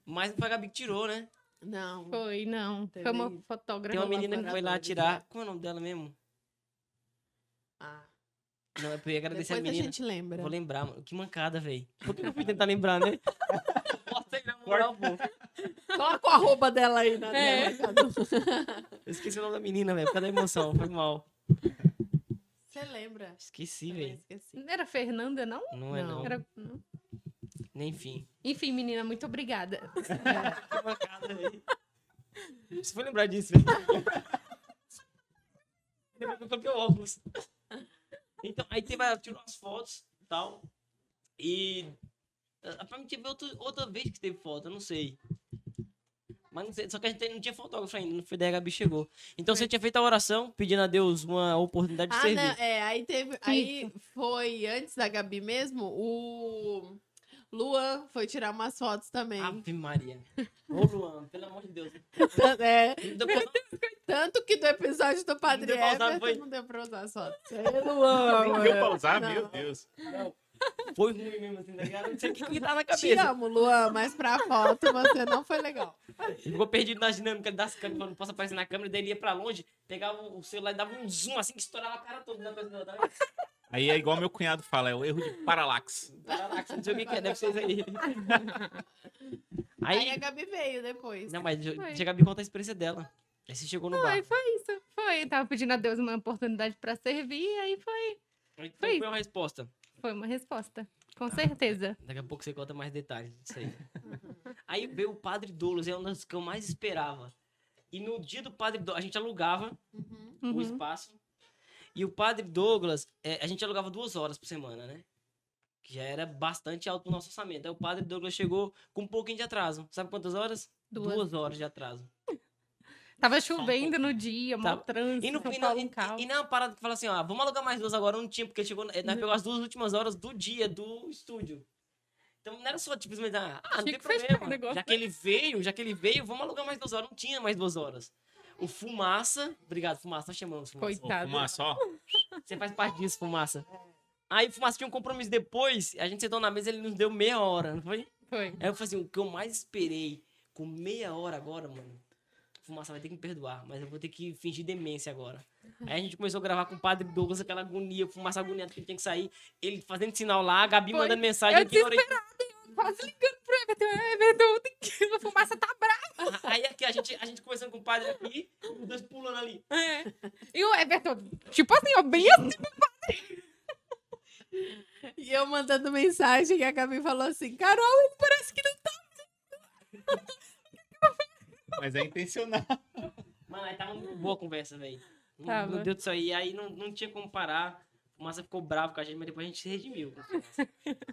mas não foi a Gabi que tirou, né? Não. Foi, não. Teve- Foi uma fotógrafa. Tem uma menina que foi lá colaboradora, tirar. Como é o nome dela mesmo? Ah, Não, eu ia agradecer depois a a menina. gente lembra. Vou lembrar, mano. Que mancada, velho. Por que eu fui tentar lembrar, né? Bota aí na moral, pô. Coloca o arroba dela aí na tela, Cadu. Eu esqueci o nome da menina, velho. Por causa da emoção. Foi mal. Você lembra? Esqueci, Também velho. esqueci. Não era Fernanda, não? Não é, não. Não. Enfim. Enfim, menina, muito obrigada. Que mancada, velho. Você foi lembrar disso, velho. Depois que eu coloquei o óculos. Então, aí tirou as fotos e tal. E. Pra mim, teve outra vez que teve foto, eu não sei. Mas não sei, só que a gente não tinha fotógrafo ainda, não foi daí a Gabi chegou. Então você tinha feito a oração, pedindo a Deus uma oportunidade de servir. Não, aí teve. Aí foi antes da Gabi mesmo, o Luan foi tirar umas fotos também. Ave Maria. Ô, Luan, pelo amor de Deus. Depois, Tanto que do episódio do Padre Não deu pra usar, Everton foi? não deu pra usar as fotos. Luan, Não deu pra usar, Não. meu Deus. Foi ruim mesmo, assim, tá ligado? Não sei o que tá na Te cabeça. amo, Luan, mas pra foto você não foi legal. Ele ficou perdido na dinâmica das câmeras, falando, não posso aparecer na câmera, daí ele ia pra longe, pegava o celular e dava um zoom, assim, que estourava a cara toda da pessoa, tá ligado? Aí é igual meu cunhado fala, é o erro de paralaxe. Caraca, não sei o que é, deve ser isso aí. Aí a Aí, Gabi veio depois. não, mas Foi. deixa a Gabi contar a experiência dela. Aí você chegou no bar. Foi isso. Foi. Tava pedindo a Deus uma oportunidade pra servir, aí foi. Então Foi foi uma resposta. Foi uma resposta. Com certeza. Daqui a pouco você conta mais detalhes disso aí. Aí veio o Padre Douglas, é uma das que eu mais esperava. E no dia do Padre Douglas, a gente alugava o Uhum. espaço. E o Padre Douglas, a gente alugava 2 horas por semana, né? Que já era bastante alto pro nosso orçamento. Aí o Padre Douglas chegou com um pouquinho de atraso. Sabe quantas horas? 2 horas de atraso. Tava chovendo no dia, mó Tava. trânsito, E, no, São e, Paulo não, um caos. e não é uma parada que fala assim, ó, vamos alugar mais 2 agora, não tinha, porque chegou, nós pegou as 2 últimas horas do dia do estúdio. Então não era só tipo, não Tinha tem que fechar o problema. negócio, Já que ele veio, vamos alugar mais 2 horas. Não tinha mais 2 horas. O Fumaça, obrigado, Fumaça, nós chamamos Fumaça. Ô, Coitado. fumaça, ó. Você faz parte disso, Fumaça. Aí o Fumaça tinha um compromisso depois, a gente sentou na mesa, ele nos deu meia hora, não foi? Foi. Aí eu falei assim, o que eu mais esperei com meia hora agora, mano, Fumaça vai ter que me perdoar, mas eu vou ter que fingir demência agora. Aí a gente começou a gravar com o Padre Douglas, aquela agonia, Fumaça agoniado que ele tinha que sair, ele fazendo sinal lá, a Gabi Foi. mandando mensagem. Eu ignorei. Quase ligando pro Everton. Everton, a fumaça tá brava. Aí aqui a gente conversando com o padre aqui, os dois pulando ali. É. E o Everton, tipo assim, ó, bem assim. E eu mandando mensagem, e a Gabi falou assim, Carol, ele parece que não tá. Mas é intencional. Mano, aí tava muito boa a conversa, velho. Tava. Meu Deus do céu, e aí não tinha como parar. O Massa ficou bravo com a gente, mas depois a gente se redimiu.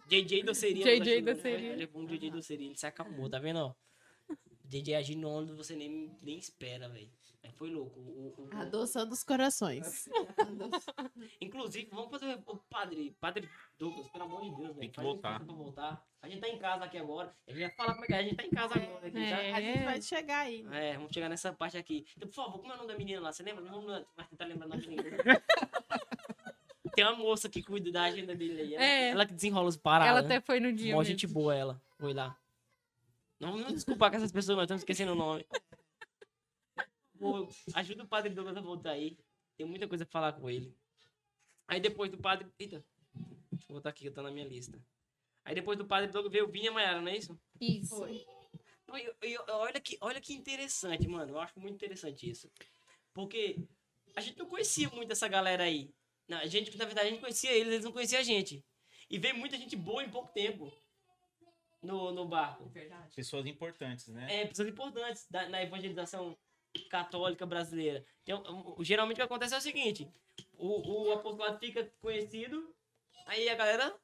JJ Doceria. JJ nos ajudou, Doceria. né? Levou um JJ Doceria, ele se acalmou, tá vendo, ó? JJ agindo onde você nem espera, velho. Aí foi louco. Adoçando os corações. Inclusive, vamos fazer o Padre Douglas, pelo amor de Deus, velho. Tem que Faz voltar. licença pra voltar. A gente tá em casa aqui agora. Eu já ia falar como é que é. A gente tá em casa agora aqui, tá? A gente vai chegar aí. É, vamos chegar nessa parte aqui. Então, por favor, como é o nome da menina lá? Você lembra? Não, mas tentar lembrar o nome da menina. Tem uma moça que cuida da agenda dele aí. Ela que desenrola os paradas. Ela né? até foi no dia Mó mesmo. gente boa ela. Foi lá. Não desculpar com essas pessoas, nós estamos esquecendo o nome. Pô, ajuda o Padre Douglas a voltar aí. Tem muita coisa pra falar com ele. Aí depois do Padre... Eita. Deixa eu botar aqui, que tá na minha lista. Aí depois do Padre Douglas veio o Vinha Maiara, não é isso? Isso. Foi. Não, olha que interessante, mano. Eu acho muito interessante isso. Porque a gente não conhecia muito essa galera aí. Na verdade, a gente conhecia eles não conheciam a gente. E veio muita gente boa em pouco tempo no barco. Verdade. Pessoas importantes, né? Pessoas importantes na evangelização católica brasileira. Então, geralmente o que acontece é o seguinte: o apostolado fica conhecido, aí a galera, né,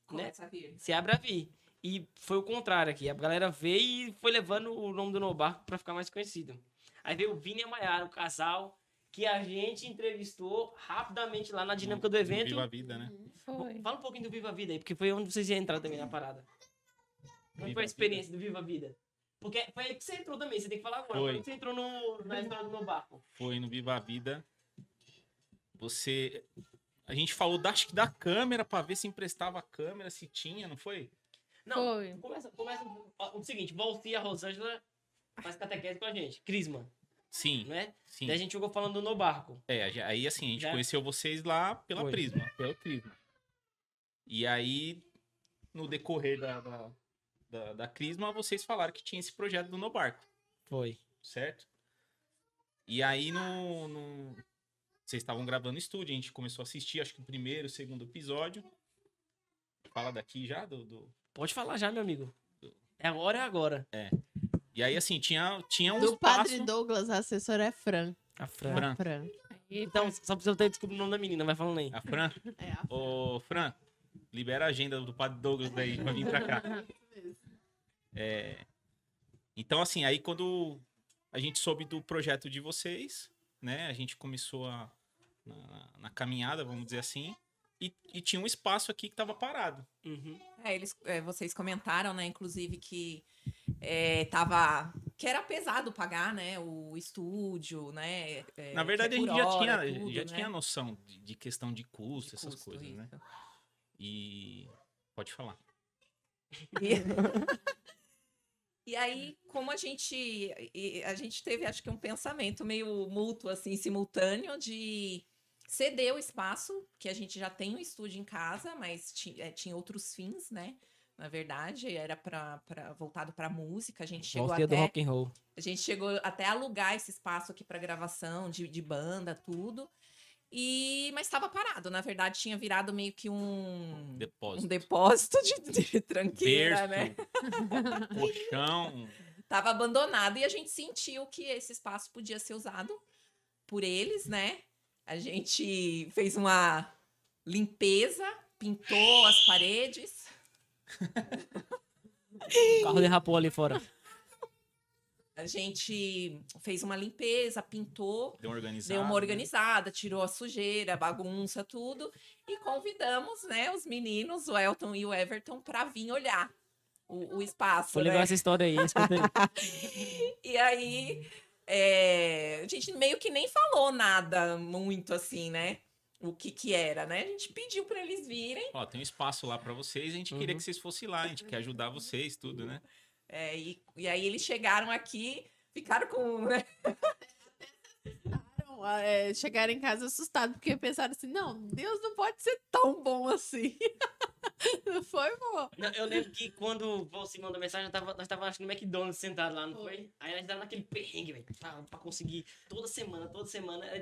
Começa a vir. se abre a vir. E foi o contrário aqui. A galera veio e foi levando o nome do No Barco pra ficar mais conhecido. Aí veio o Vini e a Maiara, o casal que a gente entrevistou rapidamente lá na dinâmica do evento. Viva a vida, né? Foi. Fala um pouquinho do Viva a Vida aí, porque foi onde vocês iam entrar também na parada. Como Viva foi a a experiência do Viva a Vida? Porque foi aí que você entrou também, você tem que falar agora. Foi. Como você entrou na história do No Barco? Foi no Viva a Vida. A gente falou acho que da câmera pra ver se emprestava a câmera, se tinha, não foi? Não, Foi. começa o seguinte, Valci e a Rosângela faz catequese com a gente, Crisma, Sim, né? sim. Daí a gente jogou falando do No Barco. Aí assim, a gente Já? conheceu vocês lá pela Foi. Prisma, pelo Crisma. E aí, no decorrer da Crisma, vocês falaram que tinha esse projeto do No Barco, Foi. certo? E aí, vocês estavam gravando no estúdio, a gente começou a assistir, acho que o primeiro, o segundo episódio. Fala daqui já, Pode falar já, meu amigo. É agora. E aí, assim, tinha um Do espaço... Padre Douglas, a assessora é Fran. A Fran. Fran. Fran. Então, só precisa ter descobrir o nome da menina, vai falando aí. A Fran? É a Ô, Fran, libera a agenda do Padre Douglas daí pra vir pra cá. Então, assim, aí quando a gente soube do projeto de vocês, né? A gente começou na caminhada, vamos dizer assim, e tinha um espaço aqui que tava parado. Uhum. Vocês comentaram, né, inclusive, que que era pesado pagar, né, o estúdio, né? Na verdade, que é a gente por já hora, tinha, tudo, já né? tinha noção de questão de custo, De essas custo, coisas, né? isso. E pode falar. E, e aí, como a gente teve, acho que um pensamento meio mútuo, assim, simultâneo, de ceder o espaço, que a gente já tem um estúdio em casa, mas tinha outros fins, né? Na verdade, era voltado para música. A gente chegou Gosto do rock and roll. a gente chegou até a alugar esse espaço aqui para gravação de banda, tudo. Mas estava parado. Na verdade, tinha virado meio que um depósito de tranqueira, né? Colchão. Tava abandonado e a gente sentiu que esse espaço podia ser usado por eles, né? A gente fez uma limpeza, pintou as paredes. O carro derrapou ali fora. A gente fez uma limpeza, pintou, Deu deu uma organizada, tirou a sujeira, bagunça, tudo. E convidamos, né, os meninos, o Elton e o Everton, para vir olhar o espaço. Foi legal né? essa história aí, escuta aí. E aí, a gente meio que nem falou nada muito assim, né? O que era, né? A gente pediu para eles virem. Ó, tem um espaço lá pra vocês, a gente queria que vocês fossem lá, a gente quer ajudar vocês, tudo, né? E aí eles chegaram aqui, ficaram com... Né? Chegaram em casa assustados, porque pensaram assim, não, Deus não pode ser tão bom assim. Não foi, pô? Não, eu lembro que quando você mandou mensagem, nós estávamos acho, no McDonald's sentado lá, não foi? Aí nós tava naquele perrengue, velho, pra conseguir toda semana.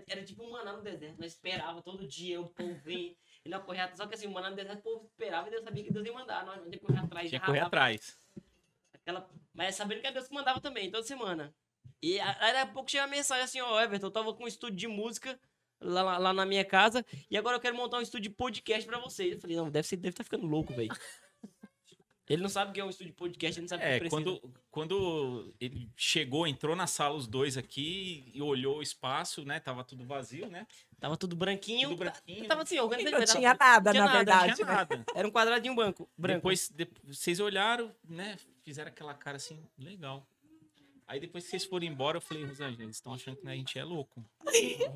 Era tipo um maná no deserto. Nós esperava todo dia, o povo vir, e nós corria atrás. Só que assim, o maná no deserto, o povo esperava e Deus sabia que Deus ia mandar. Nós ia correr atrás. Tinha que correr atrás. Mas sabendo que Deus que mandava também, toda semana. E aí, daqui a pouco chega a mensagem assim, ó, Everton, eu tava com um estúdio de música lá na minha casa, e agora eu quero montar um estúdio de podcast pra vocês. Eu falei, não, deve estar ficando louco, velho. Ele não sabe o que é um estúdio de podcast, ele não sabe o que precisa. Quando ele chegou, entrou na sala os dois aqui e olhou o espaço, né? Tava tudo vazio, né? Tava tudo branquinho. Tudo branquinho. Tava assim, organizado. Não tinha nada, na verdade. Não tinha nada. Era um quadradinho branco. Depois vocês olharam, né? Fizeram aquela cara assim, legal. Aí depois que vocês foram embora, eu falei, Rosângela, eles estão achando que a gente é louco.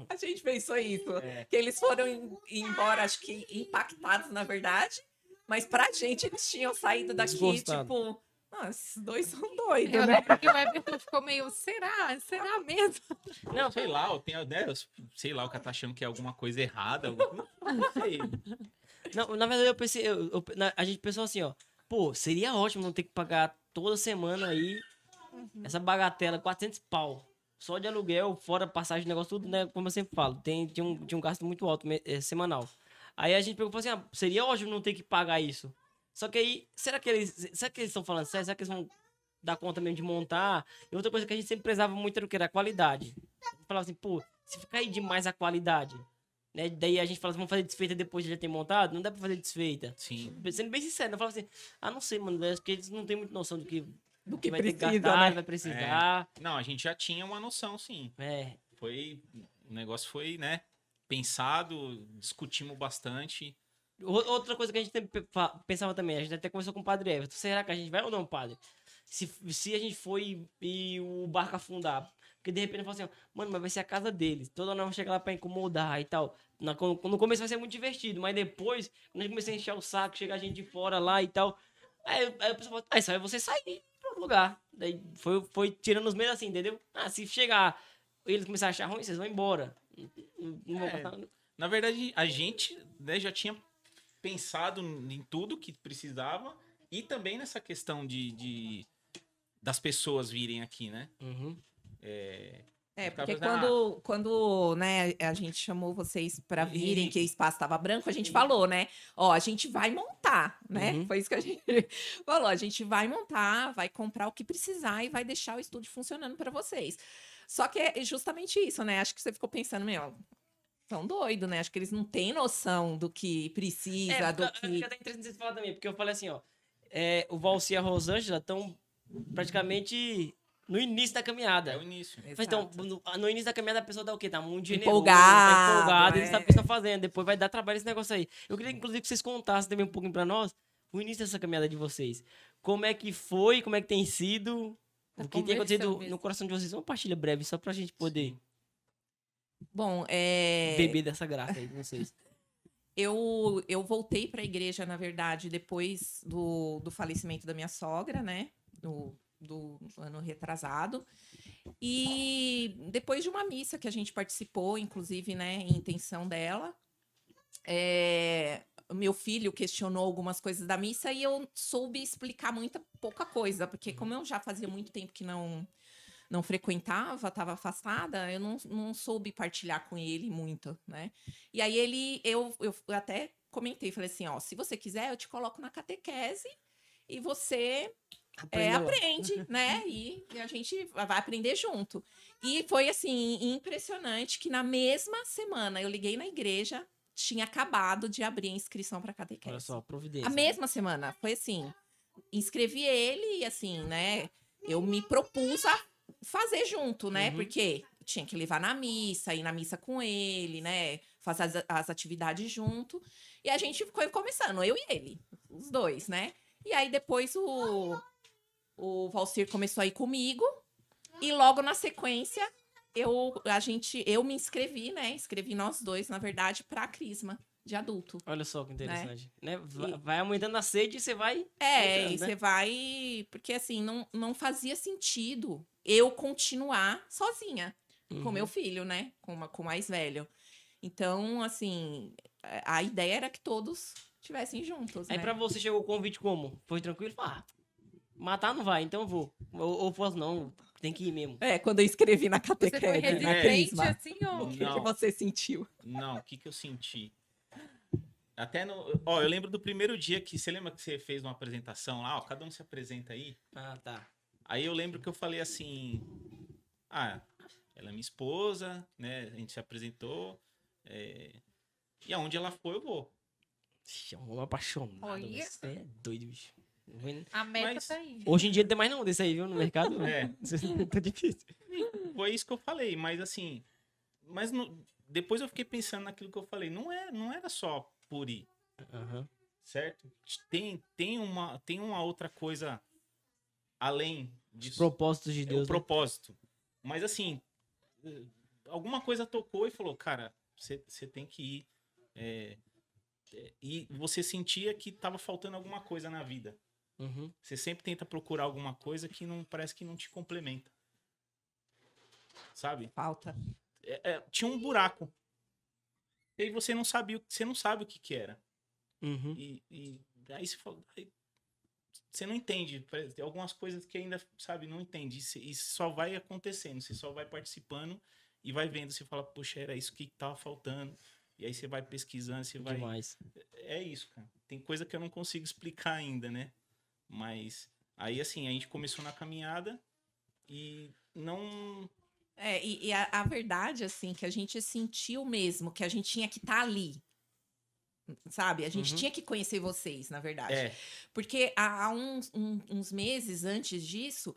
A gente pensou isso. Que eles foram embora, acho que impactados, na verdade. Mas pra gente, eles tinham saído daqui, Desgostado. tipo... Ah, esses dois são doidos, Eu né? lembro que o Everton ficou meio, será? Será mesmo? Não, sei lá, eu tenho, né? Sei lá, o cara tá achando que é alguma coisa errada. Não sei. Não, na verdade, eu pensei, a gente pensou assim, ó. Pô, seria ótimo não ter que pagar toda semana aí essa bagatela, 400 pau. Só de aluguel, fora passagem, negócio, tudo, né? Como eu sempre falo, tinha um gasto muito alto semanal. Aí a gente pegou e falou assim, seria ótimo não ter que pagar isso. Só que aí, será que eles estão falando sério? Será que eles vão dar conta mesmo de montar? E outra coisa que a gente sempre prezava muito era o que? Era a qualidade. A gente falava assim, pô, se ficar aí demais a qualidade, né? Daí a gente falava assim, vamos fazer desfeita depois de já ter montado? Não dá pra fazer desfeita. Sim. Sendo bem sincero, eu falava assim, não sei, mano, acho que eles não têm muita noção do que vai ter que precisa, gastar, né? vai precisar. Não, a gente já tinha uma noção, sim. O negócio foi, né? Pensado, discutimos bastante. Outra coisa que a gente pensava também, a gente até conversou com o padre Everton, será que a gente vai ou não, padre? Se a gente for e o barco afundar, porque de repente eu falo assim, mano, mas vai ser a casa deles, toda hora vamos chegar lá pra incomodar e tal. No começo vai ser muito divertido, mas depois, quando a gente começar a encher o saco, chega a gente de fora lá e tal, aí a pessoa fala, só é você sair pra outro lugar. Daí foi tirando os medos assim, entendeu? Se chegar, eles começarem a achar ruim, vocês vão embora. Não vão passar... Na verdade, a gente, né, já tinha pensado em tudo que precisava e também nessa questão das pessoas virem aqui, né? Uhum. Porque quando né, a gente chamou vocês para virem, que o espaço estava branco, a gente falou, né? Ó, a gente vai montar, né? Uhum. Foi isso que a gente falou. A gente vai montar, vai comprar o que precisar e vai deixar o estúdio funcionando para vocês. Só que é justamente isso, né? Acho que você ficou pensando, meu, são doidos, né? Acho que eles não têm noção do que precisa, do Acho que que... até interessante você falar também, porque eu falei assim, ó, o Valci e a Rosângela estão praticamente no início da caminhada. É o início. Então, no início da caminhada a pessoa dá o quê? Tá muito Empolgado, empolgada, eles sabem o que estão fazendo, depois vai dar trabalho esse negócio aí. Eu queria, inclusive, que vocês contassem também um pouquinho pra nós o início dessa caminhada de vocês. Como é que foi, como é que tem sido, o que tem acontecido no coração de vocês. Uma partilha breve, só pra gente poder Bom, beber dessa graça aí de vocês. eu voltei para a igreja, na verdade, depois do falecimento da minha sogra, né? Do ano retrasado. E depois de uma missa que a gente participou, inclusive, né, em intenção dela, meu filho questionou algumas coisas da missa e eu soube explicar pouca coisa, porque como eu já fazia muito tempo que não frequentava, estava afastada, eu não soube partilhar com ele muito, né? E aí eu até comentei, falei assim, ó, se você quiser, eu te coloco na catequese e você aprende, né? E a gente vai aprender junto. E foi, assim, impressionante que na mesma semana eu liguei na igreja, tinha acabado de abrir a inscrição para catequese. Olha só, providência. A mesma semana, foi assim, inscrevi ele e assim, né? Eu me propus a fazer junto, né? Porque tinha que levar na missa, ir na missa com ele, né? Fazer as atividades junto. E a gente foi começando, eu e ele, os dois, né? E aí depois o Valcir começou a ir comigo. E logo na sequência, eu me inscrevi, né? Inscrevi nós dois, na verdade, pra Crisma de adulto. Olha só que interessante. Né? Vai aumentando a sede e você vai... E você vai... Porque, assim, não fazia sentido eu continuar sozinha com meu filho, né? Com o mais velho. Então, assim, a ideia era que todos estivessem juntos, Aí né? pra você chegou o convite como? Foi tranquilo? Matar não vai, então eu vou. Ou posso não, tem que ir mesmo. Quando eu escrevi na Você foi catequese, na resistente, Crisma. assim, ou... O que Não. você sentiu? Não, o que eu senti? Até no... Ó, eu lembro do primeiro dia que... Você lembra que você fez uma apresentação lá? Ó, cada um se apresenta aí. Ah, tá. Aí eu lembro que eu falei assim... ela é minha esposa, né? A gente se apresentou. E aonde ela for, eu vou. É um apaixonado. Olha. Você é doido, bicho. A meta Mas- tá aí. Hoje em dia não tem mais não desse aí, viu? No mercado. Tá difícil. Foi isso que eu falei, mas assim... Depois eu fiquei pensando naquilo que eu falei. Não era só por ir, Aham. certo? Tem uma outra coisa além Os disso. propósitos de É o Deus. Né? propósito. Mas assim, alguma coisa tocou e falou, cara, você tem que ir. E você sentia que tava faltando alguma coisa na vida. Uhum. Você sempre tenta procurar alguma coisa que não parece que não te complementa. Sabe? Falta. Tinha um buraco. E aí você não sabe o que era. Uhum. E aí você fala, você não entende. Tem algumas coisas que ainda, sabe, não entende. E só vai acontecendo, você só vai participando e vai vendo. Você fala, poxa, era isso que tava faltando. E aí você vai pesquisando, você vai... Demais. É isso, cara. Tem coisa que eu não consigo explicar ainda, né? Mas aí, assim, a gente começou na caminhada e não... E a verdade, assim, que a gente sentiu mesmo, que a gente tinha que estar ali. Sabe? A gente tinha que conhecer vocês, na verdade. Porque há uns meses antes disso,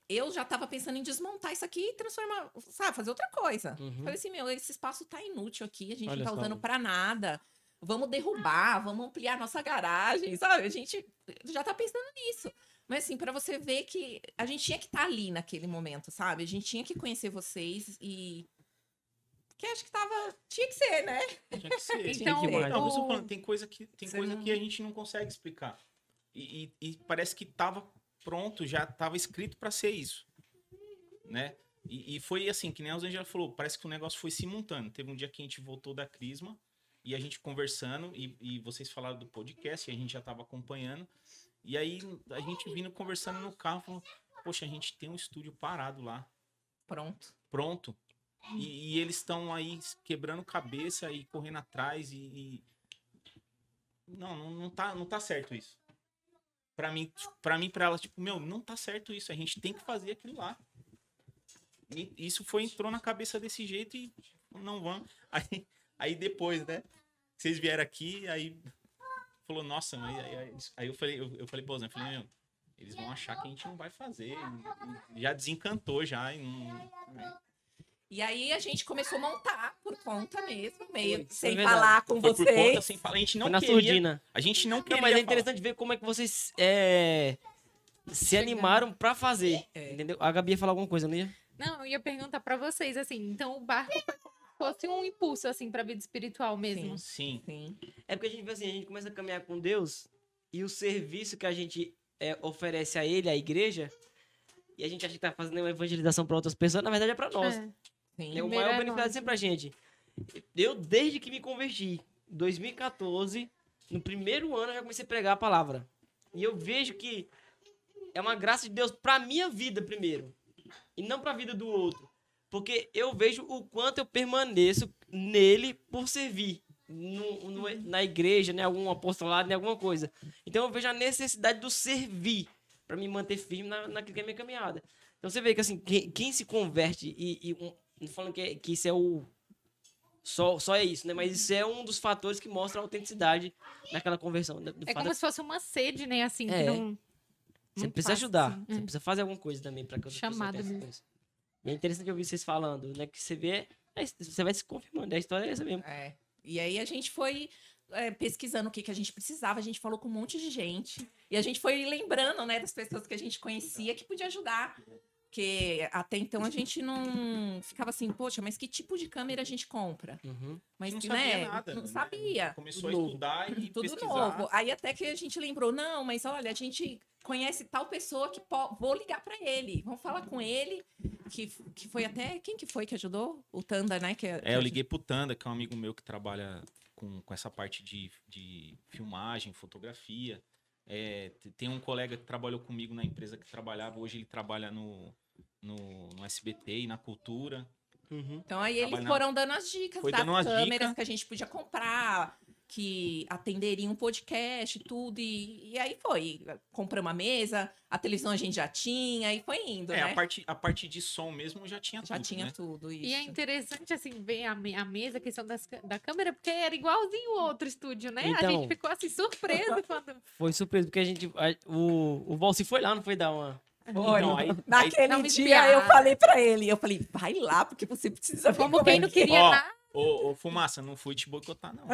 eu já tava pensando em desmontar isso aqui e transformar, sabe? Fazer outra coisa. Falei assim, esse espaço tá inútil aqui, a gente Olha não tá só. usando pra nada. Vamos derrubar, vamos ampliar nossa garagem, sabe? A gente já tá pensando nisso. Mas assim, pra você ver que a gente tinha que estar ali naquele momento, sabe? A gente tinha que conhecer vocês e... Que acho que tinha que ser, né? Tinha que ser. Então, que mais. Não, por isso eu tô falando, tem coisa que não- a gente não consegue explicar. E parece que tava pronto, já tava escrito pra ser isso. Né? E foi assim, que nem a Rosângela falou, parece que o negócio foi se montando. Teve um dia que a gente voltou da Crisma e a gente conversando, e vocês falaram do podcast, e a gente já tava acompanhando. E aí a gente vindo conversando no carro, falou, poxa, a gente tem um estúdio parado lá, pronto. E eles estão aí quebrando cabeça e correndo atrás Não tá certo isso. Pra mim, pra ela, tipo, não tá certo isso. A gente tem que fazer aquilo lá. E isso entrou na cabeça desse jeito e não vamos. Aí depois, né? Vocês vieram aqui, aí falou, nossa, mas aí eu falei, pô, Zé, eles vão achar que a gente não vai fazer. E já desencantou já. E aí a gente começou a montar por conta mesmo, meio Foi sem verdade. falar com Foi por conta, vocês. sem falar. A gente não Foi na queria. surdina. A gente não Não, queria. mas é falar. interessante ver como é que vocês se animaram pra fazer. Entendeu? A Gabi ia falar alguma coisa, não ia? Não, eu ia perguntar pra vocês, assim, então o barco foi como fosse um impulso, assim, pra vida espiritual mesmo. Sim. Sim. É porque a gente vê assim, a gente começa a caminhar com Deus e o serviço que a gente oferece a Ele, à igreja, e a gente acha que tá fazendo uma evangelização para outras pessoas, na verdade é para nós. É. Sim. É o Primeiro maior é beneficiado nós, sempre pra gente. Eu, desde que me converti, em 2014, no primeiro ano eu já comecei a pregar a palavra. E eu vejo que é uma graça de Deus pra minha vida primeiro. E não pra vida do outro. Porque eu vejo o quanto eu permaneço nele por servir. Na igreja, né? Algum apostolado, né? Alguma coisa. Então eu vejo a necessidade do servir pra me manter firme naquilo que é a minha caminhada. Então você vê que assim, quem se converte não falando que isso é o só é isso, né? Mas isso é um dos fatores que mostra a autenticidade naquela conversão. É como se fosse uma sede, né? Assim, que É. não. Você não precisa passa, ajudar. assim. Você precisa fazer alguma coisa também para que outras pessoas Chamado tenham essa mesmo. coisa. E é interessante ouvir vocês falando, né? Que você vê, você vai se confirmando. A história é essa mesmo. É. E aí a gente foi pesquisando o que a gente precisava, a gente falou com um monte de gente. E a gente foi lembrando, né, das pessoas que a gente conhecia que podia ajudar. Porque até então a gente não ficava assim, poxa, mas que tipo de câmera a gente compra? Uhum. Mas, Não sabia né, nada. não né? sabia. Começou Tudo a novo. estudar e Tudo pesquisar. novo. Aí até que a gente lembrou, não, mas olha, a gente conhece tal pessoa que vou ligar pra ele. Vamos falar com ele, que foi até... Quem que foi que ajudou? O Tanda, né? Eu liguei pro Tanda, que é um amigo meu que trabalha com essa parte de filmagem, fotografia. Tem um colega que trabalhou comigo na empresa que trabalhava, hoje ele trabalha no SBT e na Cultura. Uhum. Então aí eles Trabalhar. foram dando as dicas Foi das dando umas câmeras dicas. que a gente podia comprar, que atenderiam um podcast e tudo. E aí foi. Compramos uma mesa, a televisão a gente já tinha, e foi indo, né? A parte de som mesmo já tinha Já tudo, tinha né? tudo isso. E é interessante, assim, ver a mesa, a questão da câmera, porque era igualzinho o outro estúdio, né? A Então. gente ficou, assim, surpreso quando... Foi surpresa, porque o Valci foi lá, não foi dar uma... Foi. Então, Naquele Dá uma dia espiada. eu falei pra ele, vai lá, porque você precisa ver Como como quem é não que é. queria Ó, nada. Ô, Fumaça, não fui te boicotar, não.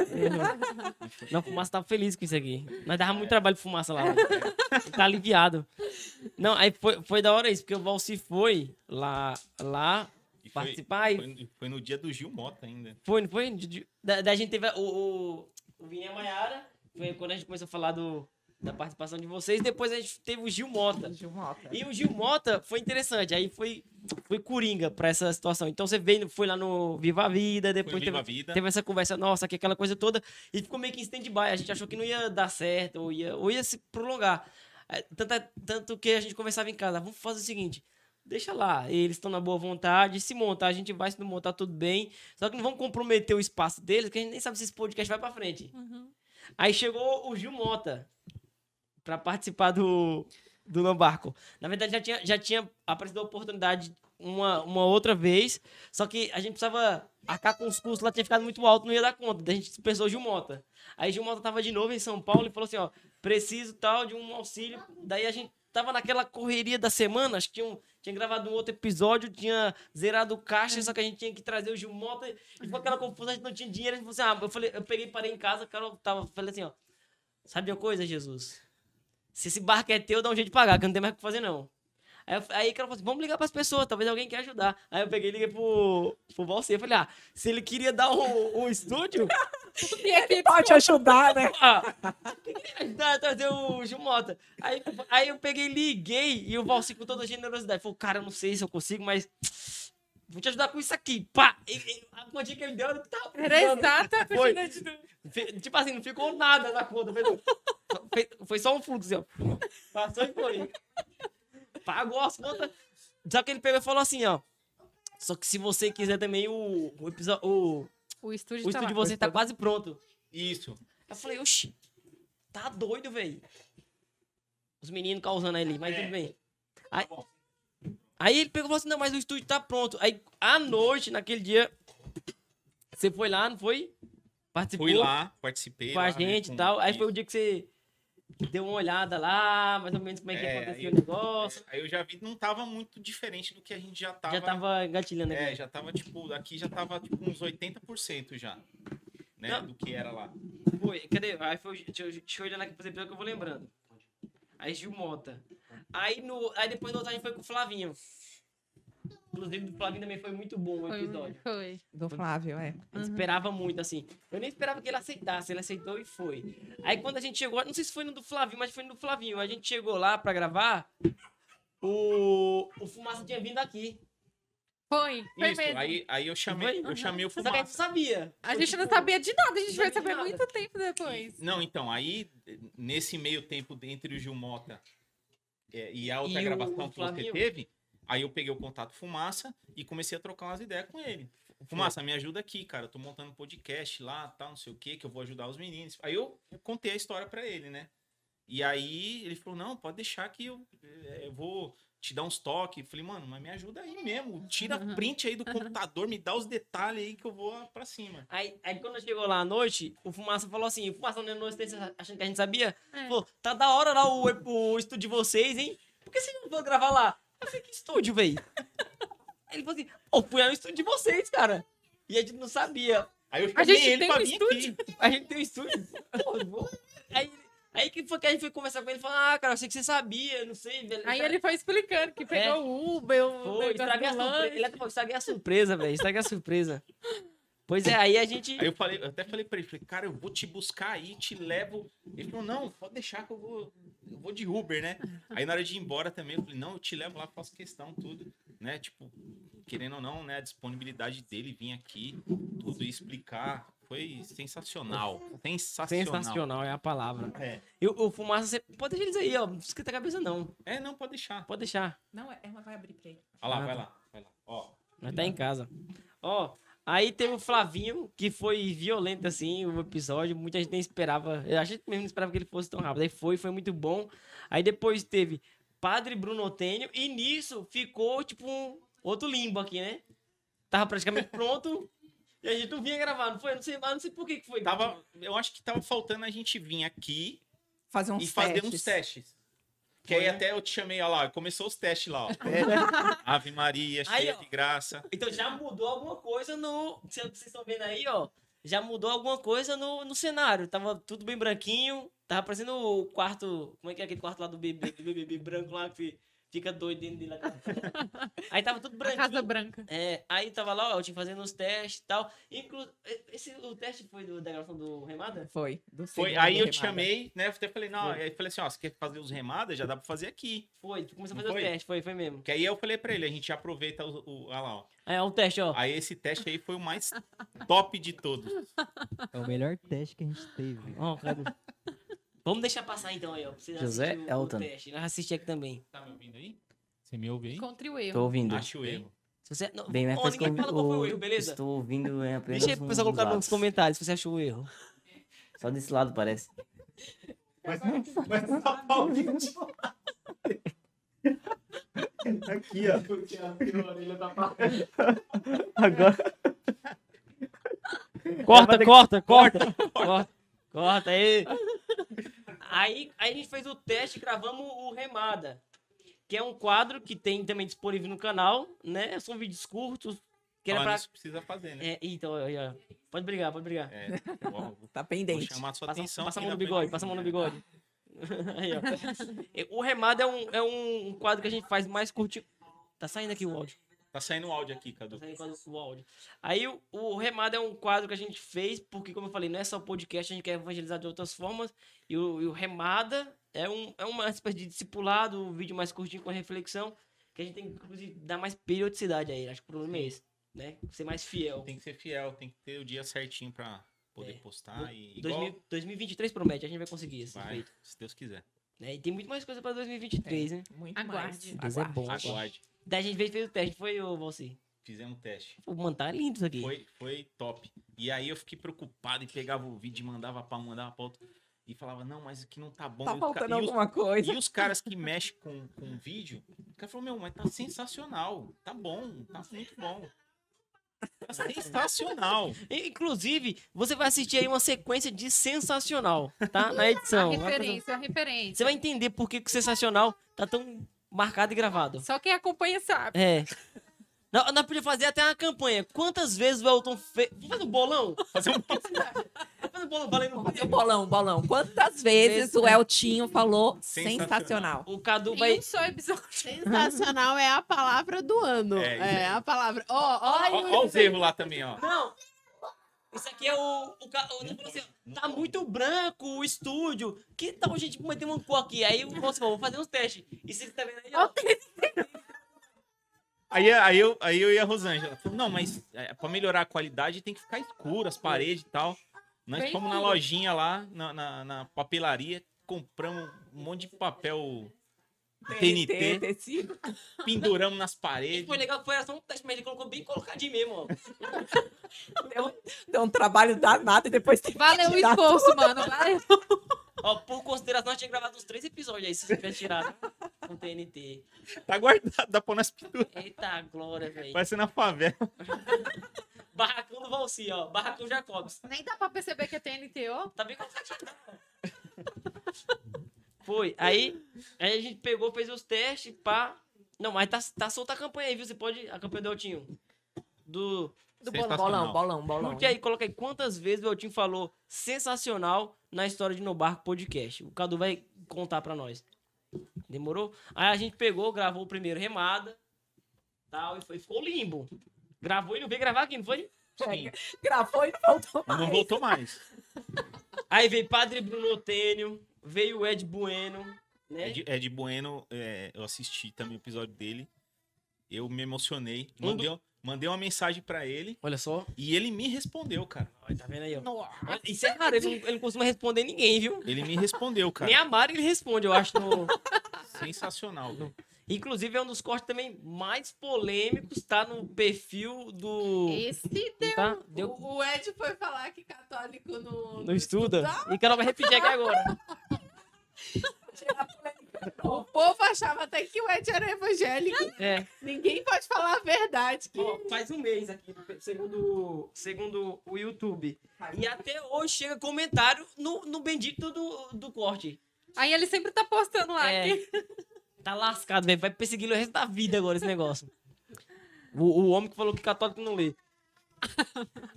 Não, o Fumaça tava feliz com isso aqui. Nós dava muito trabalho pro Fumaça lá. Ele tá aliviado. Não, aí foi da hora isso, porque o Valci foi lá E foi, participar e foi no dia do Gil Mota ainda. foi, não foi? Da gente teve o Vini e a Maiara, foi quando a gente começou a falar da participação de vocês, depois a gente teve o Gil Mota. Gil Mota. E o Gil Mota foi interessante, aí foi coringa pra essa situação. Então você foi lá no Viva a Vida, Foi depois no Viva a Vida. teve essa conversa nossa, aqui, aquela coisa toda, e ficou meio que em stand-by. A gente achou que não ia dar certo, ou ia se prolongar. Tanto que a gente conversava em casa, vamos fazer o seguinte, deixa lá, eles estão na boa vontade, se montar, a gente vai, se não montar, tudo bem. Só que não vamos comprometer o espaço deles, que a gente nem sabe se esse podcast vai pra frente. Aí chegou o Gil Mota pra participar do No Barco. Na verdade, já tinha aparecido a oportunidade uma outra vez, só que a gente precisava arcar com os custos, lá tinha ficado muito alto, não ia dar conta. Daí a gente pensou Gil Mota. Aí Gil Mota tava de novo em São Paulo e falou assim, ó, preciso tal de um auxílio. Daí a gente tava naquela correria da semana, acho que tinha gravado um outro episódio, tinha zerado o caixa, só que a gente tinha que trazer o Gil Mota, e ficou aquela confusão, a gente não tinha dinheiro, a gente falou assim, eu peguei, parei em casa, falei assim, ó, sabe de uma coisa, Jesus? Se esse barco é teu, dá um jeito de pagar, que eu não tenho mais o que fazer, não. Aí o cara falou assim, vamos ligar pras pessoas, talvez alguém quer ajudar. Aí eu peguei e liguei pro Valci, eu falei, se ele queria dar um estúdio, E aqui pode ajudar, né? quem queria ajudar a trazer o Gil Mota? Aí eu peguei, liguei, e o Valci com toda a generosidade falou, cara, eu não sei se eu consigo, mas vou te ajudar com isso aqui, pá! A quantia que ele deu, eu tava Era exata a Foi. quantidade do... Tipo assim, não ficou nada na conta. Foi só um fluxo, assim, ó. Passou e foi. Pagou as contas. Só que ele pegou e falou assim, ó. Só que se você quiser também o estúdio de você tá quase pronto. Isso. Eu falei, oxi, tá doido, velho. Os meninos causando ali, mas tudo bem. Aí ele pegou e falou assim, não, mas o estúdio tá pronto. Aí, à noite, naquele dia, você foi lá, não foi? Participou Fui lá, participei. com a lá, gente né, e tal. Aí isso. foi o dia que você deu uma olhada lá, mais ou menos como é que acontecia aí- o negócio. Aí eu já vi, não tava muito diferente do que a gente já tava. Já tava engatilhando aqui. Já tava, tipo, aqui já tava, tipo, uns 80% já. Né, Não. do que era lá. Foi, cadê? Aí foi, deixa eu olhar aqui pra você, pelo que eu vou lembrando. Aí Gil Mota. Aí depois no outro a gente foi com o Flavinho. Inclusive, do Flavinho também foi muito bom o episódio. Foi. Do Flávio, é. Eu esperava muito, assim. Eu nem esperava que ele aceitasse, ele aceitou e foi. Aí quando a gente chegou, não sei se foi no do Flavinho, mas foi no do Flavinho. A gente chegou lá pra gravar, o Fumaça tinha vindo aqui. Foi Isso, mesmo. aí eu chamei o Só que a gente Fumaça. não sabia. A gente não sabia de nada, a gente Não vai sabia saber de nada. muito tempo depois. Não, então, aí, nesse meio tempo, entre o Gil Mota e a outra E o gravação que você Flavinho? teve, aí eu peguei o contato Fumaça e comecei a trocar umas ideias com ele. Fumaça, me ajuda aqui, cara. Eu tô montando um podcast lá, tal, não sei o que eu vou ajudar os meninos. Aí eu contei a história pra ele, né? E aí ele falou, não, pode deixar que eu vou te dar uns toques. Falei, mano, mas me ajuda aí mesmo. Tira print aí do computador, me dá os detalhes aí que eu vou pra cima. Aí quando chegou lá à noite, o Fumaça falou assim, o Fumaça na noite, achando que a gente sabia, falou, tá da hora lá o estúdio de vocês, hein? Por que vocês não vão gravar lá? Eu falei, que estúdio, véi? Ele falou assim, pô, fui ao estúdio de vocês, cara. E a gente não sabia. Aí eu A chamei gente ele tem pra um vir estúdio? aqui. A gente tem um estúdio. Pô, eu vou. Aí que foi que a gente foi conversar com ele e falou, ah, cara, eu sei que você sabia, não sei, velho. Aí ele foi explicando que pegou o Uber, o Foi, negócio estraguei a do surpresa. lanche. Ele até falou, estraguei a surpresa, velho. Estraguei a surpresa. Pois é, aí a gente. Aí eu até falei pra ele, falei, cara, eu vou te buscar aí, te levo. Ele falou, não, pode deixar que eu vou de Uber, né? Aí na hora de ir embora também, eu falei, não, eu te levo lá, faço questão, tudo, né? Tipo, querendo ou não, né? A disponibilidade dele vir aqui, tudo, e explicar. Foi sensacional. Sensacional é a palavra. É. E o Fumaça, você pode deixar eles aí, ó. Não esquenta a cabeça, não. Não, pode deixar. Pode deixar. Não, ela vai abrir pra ele. Olha lá, Ah, vai tá. lá, vai lá. Ó, Nós tá em casa. Ó, aí teve o Flavinho, que foi violento, assim, o episódio. Muita gente nem esperava. A gente mesmo não esperava que ele fosse tão rápido. Aí foi muito bom. Aí depois teve Padre Bruno Otênio. E nisso ficou, tipo, um outro limbo aqui, né? Tava praticamente pronto. E a gente não vinha gravar, não foi? Não sei por que foi. eu acho que tava faltando a gente vir aqui Fazer uns e fazer testes. uns testes. Que aí até eu te chamei, ó lá, começou os testes lá, ó. Ave Maria, Aí, cheia ó. de graça. Então já mudou alguma coisa no. Vocês estão vendo aí, ó. Já mudou alguma coisa no cenário. Tava tudo bem branquinho. Tava parecendo o quarto. Como é que é aquele quarto lá do bebê branco lá que fica doido dentro dele. Aí tava tudo A branquinho. Casa Branca. Aí tava lá, ó, eu tinha fazendo os testes e tal. O teste foi da gravação do Remada? Foi. Foi, aí eu te chamei, né? Até falei, não, aí eu falei assim, ó, você quer fazer os remadas? Já dá pra fazer aqui. Foi, tu começou a Não fazer foi? o teste, foi mesmo. Que aí eu falei pra ele, a gente aproveita olha lá, ó. Aí, ó, o teste, ó. Aí esse teste aí foi o mais top de todos. É o melhor teste que a gente teve. Ó, cadê? Vamos deixar passar então aí, ó. Pra vocês José assistirem Elton. o teste. Nós assistimos aqui também. Tá me ouvindo aí? Você me ouve aí? Contra o erro. Tô ouvindo. Acho o erro. Se você... Não, Bem, mas ó, parece que ninguém fala qual foi o erro, eu beleza? estou ouvindo apenas Deixa aí pro pessoal colocar nos lados. comentários se você achou o erro. Só desse lado, parece. Mas tá Paulinho de aqui, ó. Agora. Corta aí. Aí a gente fez o teste e gravamos o Remada, que é um quadro que tem também disponível no canal, né? São vídeos curtos. Que era Falando pra... isso, precisa fazer, né? Então, aí, ó. Pode brigar. Ó, Tá vou pendente. chamar a sua Passa atenção. a aqui mão na no bigode, frente. passa a mão no bigode. Aí, ó. O Remada é um quadro que a gente faz mais curtinho. Tá saindo aqui o áudio. Tá saindo o áudio aqui, Cadu. Tá saindo o áudio. Aí o Remada é um quadro que a gente fez, porque, como eu falei, não é só podcast, a gente quer evangelizar de outras formas. E o Remada é uma espécie de discipulado, um vídeo mais curtinho com reflexão, que a gente tem que, inclusive, dar mais periodicidade a ele. Acho que o problema é esse, né? Ser mais fiel. Tem que ser fiel, tem que ter o dia certinho pra poder postar. E 2023 promete, a gente vai conseguir esse vai, feito. se Deus quiser. Né? E tem muito mais coisa pra 2023, né? Muito Aguarde. mais. Deus é bom. Aguarde. Daí a gente fez o teste, foi o Valci. Fizemos o teste. Pô, mano, tá lindo isso aqui. Foi top. E aí eu fiquei preocupado e pegava o vídeo e mandava pra um, mandava pra outro. E falava, não, mas aqui não tá bom. Tá E os faltando ca- e os- alguma coisa. E os caras que mexem com vídeo, o cara falou, meu, mas tá sensacional. Tá bom, tá muito bom. Tá sensacional. Inclusive, você vai assistir aí uma sequência de sensacional, tá? Na edição. A referência. Você vai entender por que o sensacional tá tão marcado e gravado. Só quem acompanha sabe. É. Nós podíamos fazer até uma campanha. Quantas vezes o Elton fez... Vamos fazer um bolão? Fazer um... Vamos fazer valendo. Fazer o bolão. Quantas vezes o Eltinho falou sensacional? O Cadu Tem vai. um só episódio. Sensacional é a palavra do ano. É, É, a palavra. Ó os erros lá também, ó. Não! Isso aqui é o assim, tá muito branco o estúdio. Que tal a gente meter uma cor aqui? Aí você falou, vou fazer uns testes. E vocês estão vendo aí, ó. Aí eu e a Rosângela falou, não, mas pra melhorar a qualidade tem que ficar escuro, as paredes e tal. Nós Bem fomos na escuro. lojinha lá, na papelaria, compramos um monte de papel TNT, tecido. penduramos nas E paredes. foi legal, foi só um teste, mas ele colocou bem colocadinho mesmo, ó. Deu um trabalho danado e depois tem que Valeu o tirar esforço, mano. Valeu. Ó, por consideração, nós tínhamos gravado uns 3 episódios aí, se você tivesse tirado com TNT. Tá guardado, dá pra nós pendurar. Eita glória, velho. Parece na favela. Barracão do Valci, ó. Barracão Jacobs. Nem dá pra perceber que é TNT, ó. Tá bem colocadinho. Foi. Aí a gente pegou, fez os testes, pá. Não, mas tá solta a campanha aí, viu? Você pode. A campanha do Eltinho. Do. Do Sensacional. bolão. Porque aí, coloca aí quantas vezes o Eltinho falou sensacional na história de No Barco Podcast. O Cadu vai contar pra nós. Demorou? Aí a gente pegou, gravou o primeiro remada. Tal, e ficou limbo. Gravou e não veio gravar aqui, não foi? Sim, Gravou e não voltou mais. não voltou mais. Aí veio Padre Bruno Otênio, veio o Ed Bueno, né? Ed Bueno, eu assisti também o episódio dele. Eu me emocionei. Mandei uma mensagem pra ele Olha só. e ele me respondeu, cara. Olha, tá vendo aí, ó. Isso é raro, ele não costuma responder ninguém, viu? Ele me respondeu, cara. Nem a Mari ele responde, eu acho. Sensacional. Inclusive, é um dos cortes também mais polêmicos, tá no perfil do. Esse deu. Tá? Deu. O Ed foi falar que católico Não estuda? E que ela vai repetir aqui agora. O povo achava até que o Ed era evangélico. É. Ninguém pode falar a verdade. Que... Ó, faz um mês aqui, segundo o YouTube. E até hoje chega comentário no bendito do corte. Aí ele sempre tá postando lá. É. Tá lascado, velho. Vai persegui-lo o resto da vida agora esse negócio. O homem que falou que católico não lê.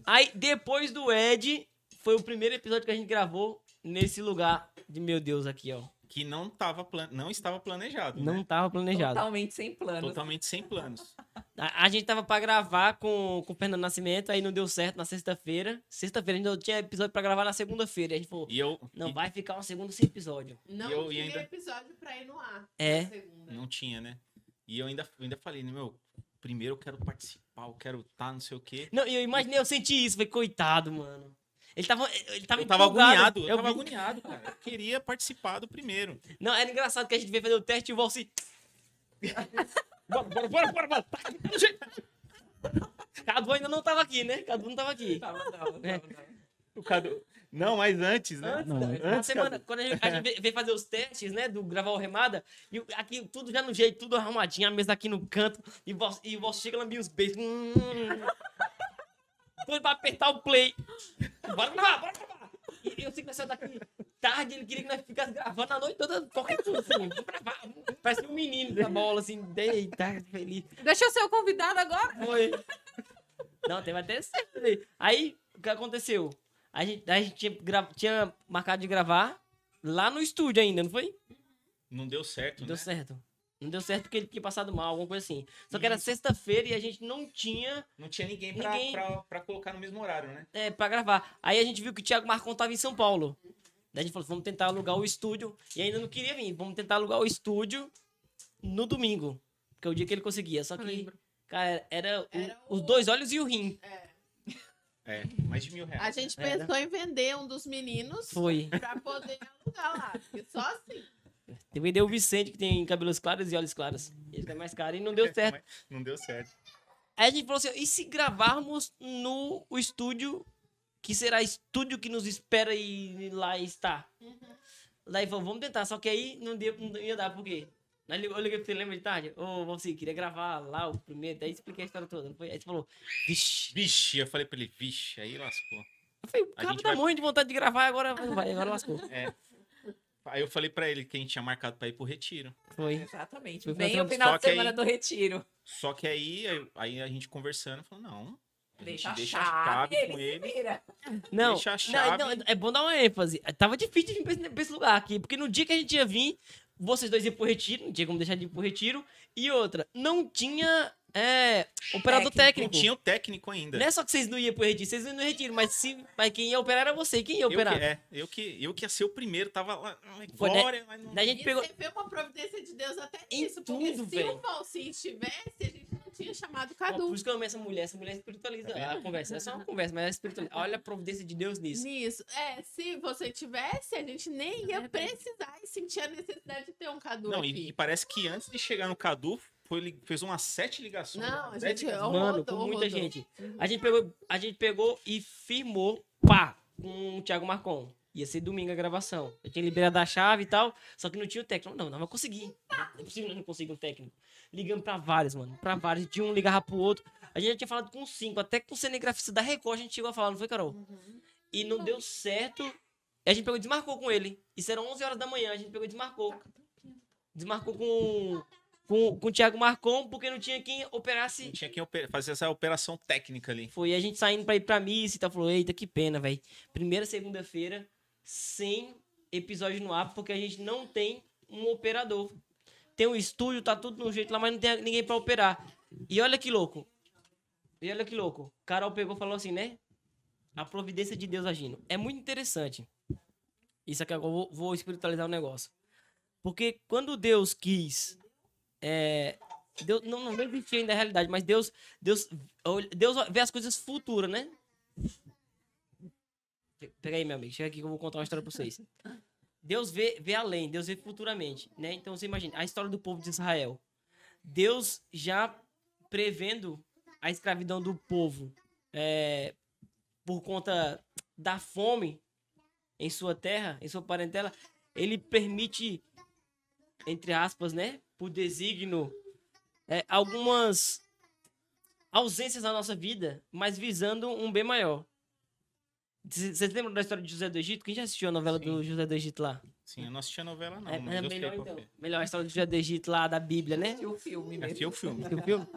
Aí, depois do Ed, foi o primeiro episódio que a gente gravou nesse lugar de meu Deus aqui, ó. Que não estava planejado. Não Né? tava planejado. Totalmente sem plano. Totalmente sem planos. A gente tava pra gravar com o Fernando Nascimento, aí não deu certo na sexta-feira. Sexta-feira a gente não tinha episódio pra gravar na segunda-feira. Aí a gente falou, E eu não, vai ficar uma segunda sem episódio. Não eu tinha ainda- episódio pra ir no ar. É. na segunda. não tinha, né? E eu ainda falei, né, meu, primeiro eu quero participar, eu quero estar, não sei o quê. Não, e eu imaginei, eu senti isso, falei, coitado, mano. Ele tava Eu tava empolgado. agoniado, eu tava vi. agoniado, cara. Eu queria participar do primeiro. Não, era engraçado que a gente veio fazer o teste e o Valci. Bora. Tá aqui, tá no jeito. Cadu ainda não tava aqui, né? Cadu não tava aqui. É. O Cadu... Não, mas antes, né? Na semana, quando a gente veio fazer os testes, né? Do gravar o remada, e aqui tudo já no jeito, tudo arrumadinho, a mesa aqui no canto, e o Valci chega lambia os beijos. Doido pra apertar o play. Bora gravar. E eu sei que nós saímos daqui tarde, ele queria que nós ficássemos gravando a noite toda, qualquer coisa assim. Vamos gravar. Parece um menino da bola, assim, eita, feliz. Deixa eu ser o convidado agora. Foi. Não, teve até certo ali. Aí, o que aconteceu? A gente tinha marcado de gravar lá no estúdio ainda, não foi? Não deu certo, Não deu né? certo. Não deu certo porque ele tinha passado mal, alguma coisa assim. Só que era sexta-feira e a gente não tinha Não tinha ninguém Ninguém. pra colocar no mesmo horário, né? pra gravar. Aí a gente viu que o Thiago Marcon tava em São Paulo. Daí a gente falou, vamos tentar alugar o estúdio. E ainda não queria vir. Vamos tentar alugar o estúdio no domingo. Que é o dia que ele conseguia. Só que, Lembro. cara, era o- os 2 olhos e o rim. É, mais de R$1.000. A gente Era. pensou em vender um dos meninos Foi. pra poder alugar lá. Porque só assim. Tem que vender o Vicente, que tem cabelos claros e olhos claros. Esse é mais caro e não deu certo. Não deu certo. Aí a gente falou assim, e se gravarmos no estúdio, que será estúdio que nos espera e lá está? Daí falou, vamos tentar, só que aí não ia dar, por quê? Eu liguei pra você, lembra de tarde? Ô, você queria gravar lá o primeiro, daí expliquei a história toda, não foi? Aí você falou, vixe. Vixe, eu falei pra ele, vixe, aí lascou. Eu falei, o A cara gente tá vai- morrendo de vontade de gravar, agora não vai, agora lascou. É. Aí eu falei pra ele que a gente tinha marcado pra ir pro retiro. Foi. Exatamente. Foi Bem fazer o final só de que semana aí- do retiro. Só que aí a gente conversando, falou, não, Deixa a deixa a chave, chave com ele se ele. vira. Não, Deixa a não, chave. não, é bom dar uma ênfase. Tava difícil de vir pra esse lugar aqui, porque no dia que a gente ia vir, vocês dois iam pro retiro, não tinha como deixar de ir pro retiro. E outra, não tinha operador técnico. Não tinha o técnico ainda. Não é só que vocês não iam pro retiro, vocês iam no retiro, mas quem ia operar era você. Quem ia operar? Eu que ia ser o primeiro, tava lá. Foi, né? Glória, mas não... Daí a gente E pegou. você vê uma providência de Deus até Em nisso. Porque tudo, se velho. o Valcinho estivesse, a gente não tinha chamado o Ó, Cadu. por isso que eu amo essa mulher espiritualiza Tá a conversa. É só uma conversa, mas ela espiritualiza. Olha a providência de Deus nisso. Nisso. Se você tivesse, a gente nem ia precisar e sentir a necessidade de ter um Cadu Não, aqui. e parece que antes de chegar no Cadu, fez umas 7 ligações. Não, a 10 gente- ligações. Mano, rodou, com muita rodou. gente. A gente pegou e firmou, pá, com o Thiago Marcon. Ia ser domingo a gravação. Eu tinha liberado a chave e tal, só que não tinha o técnico. Não vai conseguir. Não é possível nós não conseguir um técnico. Ligamos pra vários, mano. Pra vários. De um ligava pro outro. A gente já tinha falado com 5. Até com o cinegrafista da Record a gente chegou a falar, não foi, Carol? E não deu certo. E a gente pegou e desmarcou com ele. Isso era 11 horas da manhã. A gente pegou e desmarcou. Desmarcou com o Thiago Marcon, porque não tinha quem operasse. Não tinha quem fazer essa operação técnica ali. Foi a gente saindo pra ir pra missa e tal. Falou, eita, que pena, velho. Primeira segunda-feira, sem episódio no ar, porque a gente não tem um operador. Tem um estúdio, tá tudo no jeito lá, mas não tem ninguém pra operar. E olha que louco. Carol pegou e falou assim, né? A providência de Deus agindo. É muito interessante. Isso aqui agora eu vou espiritualizar o negócio. Porque quando Deus quis... Deus não existia ainda a realidade, mas Deus vê as coisas futuras, né? Pega aí, meu amigo. Chega aqui que eu vou contar uma história pra vocês. Deus vê além, Deus vê futuramente, né? Então você imagina, a história do povo de Israel. Deus já prevendo a escravidão do povo por conta da fome em sua terra, em sua parentela, ele permite, entre aspas, né? Por desígnio, algumas ausências na nossa vida, mas visando um bem maior. Vocês lembram da história de José do Egito? Quem já assistiu a novela do José do Egito lá? Sim, eu não assisti a novela, não. Mas mas eu sei melhor, qual então. que é. Melhor a história do José do Egito lá, da Bíblia, né? E o filme mesmo. Assisti o filme. O filme.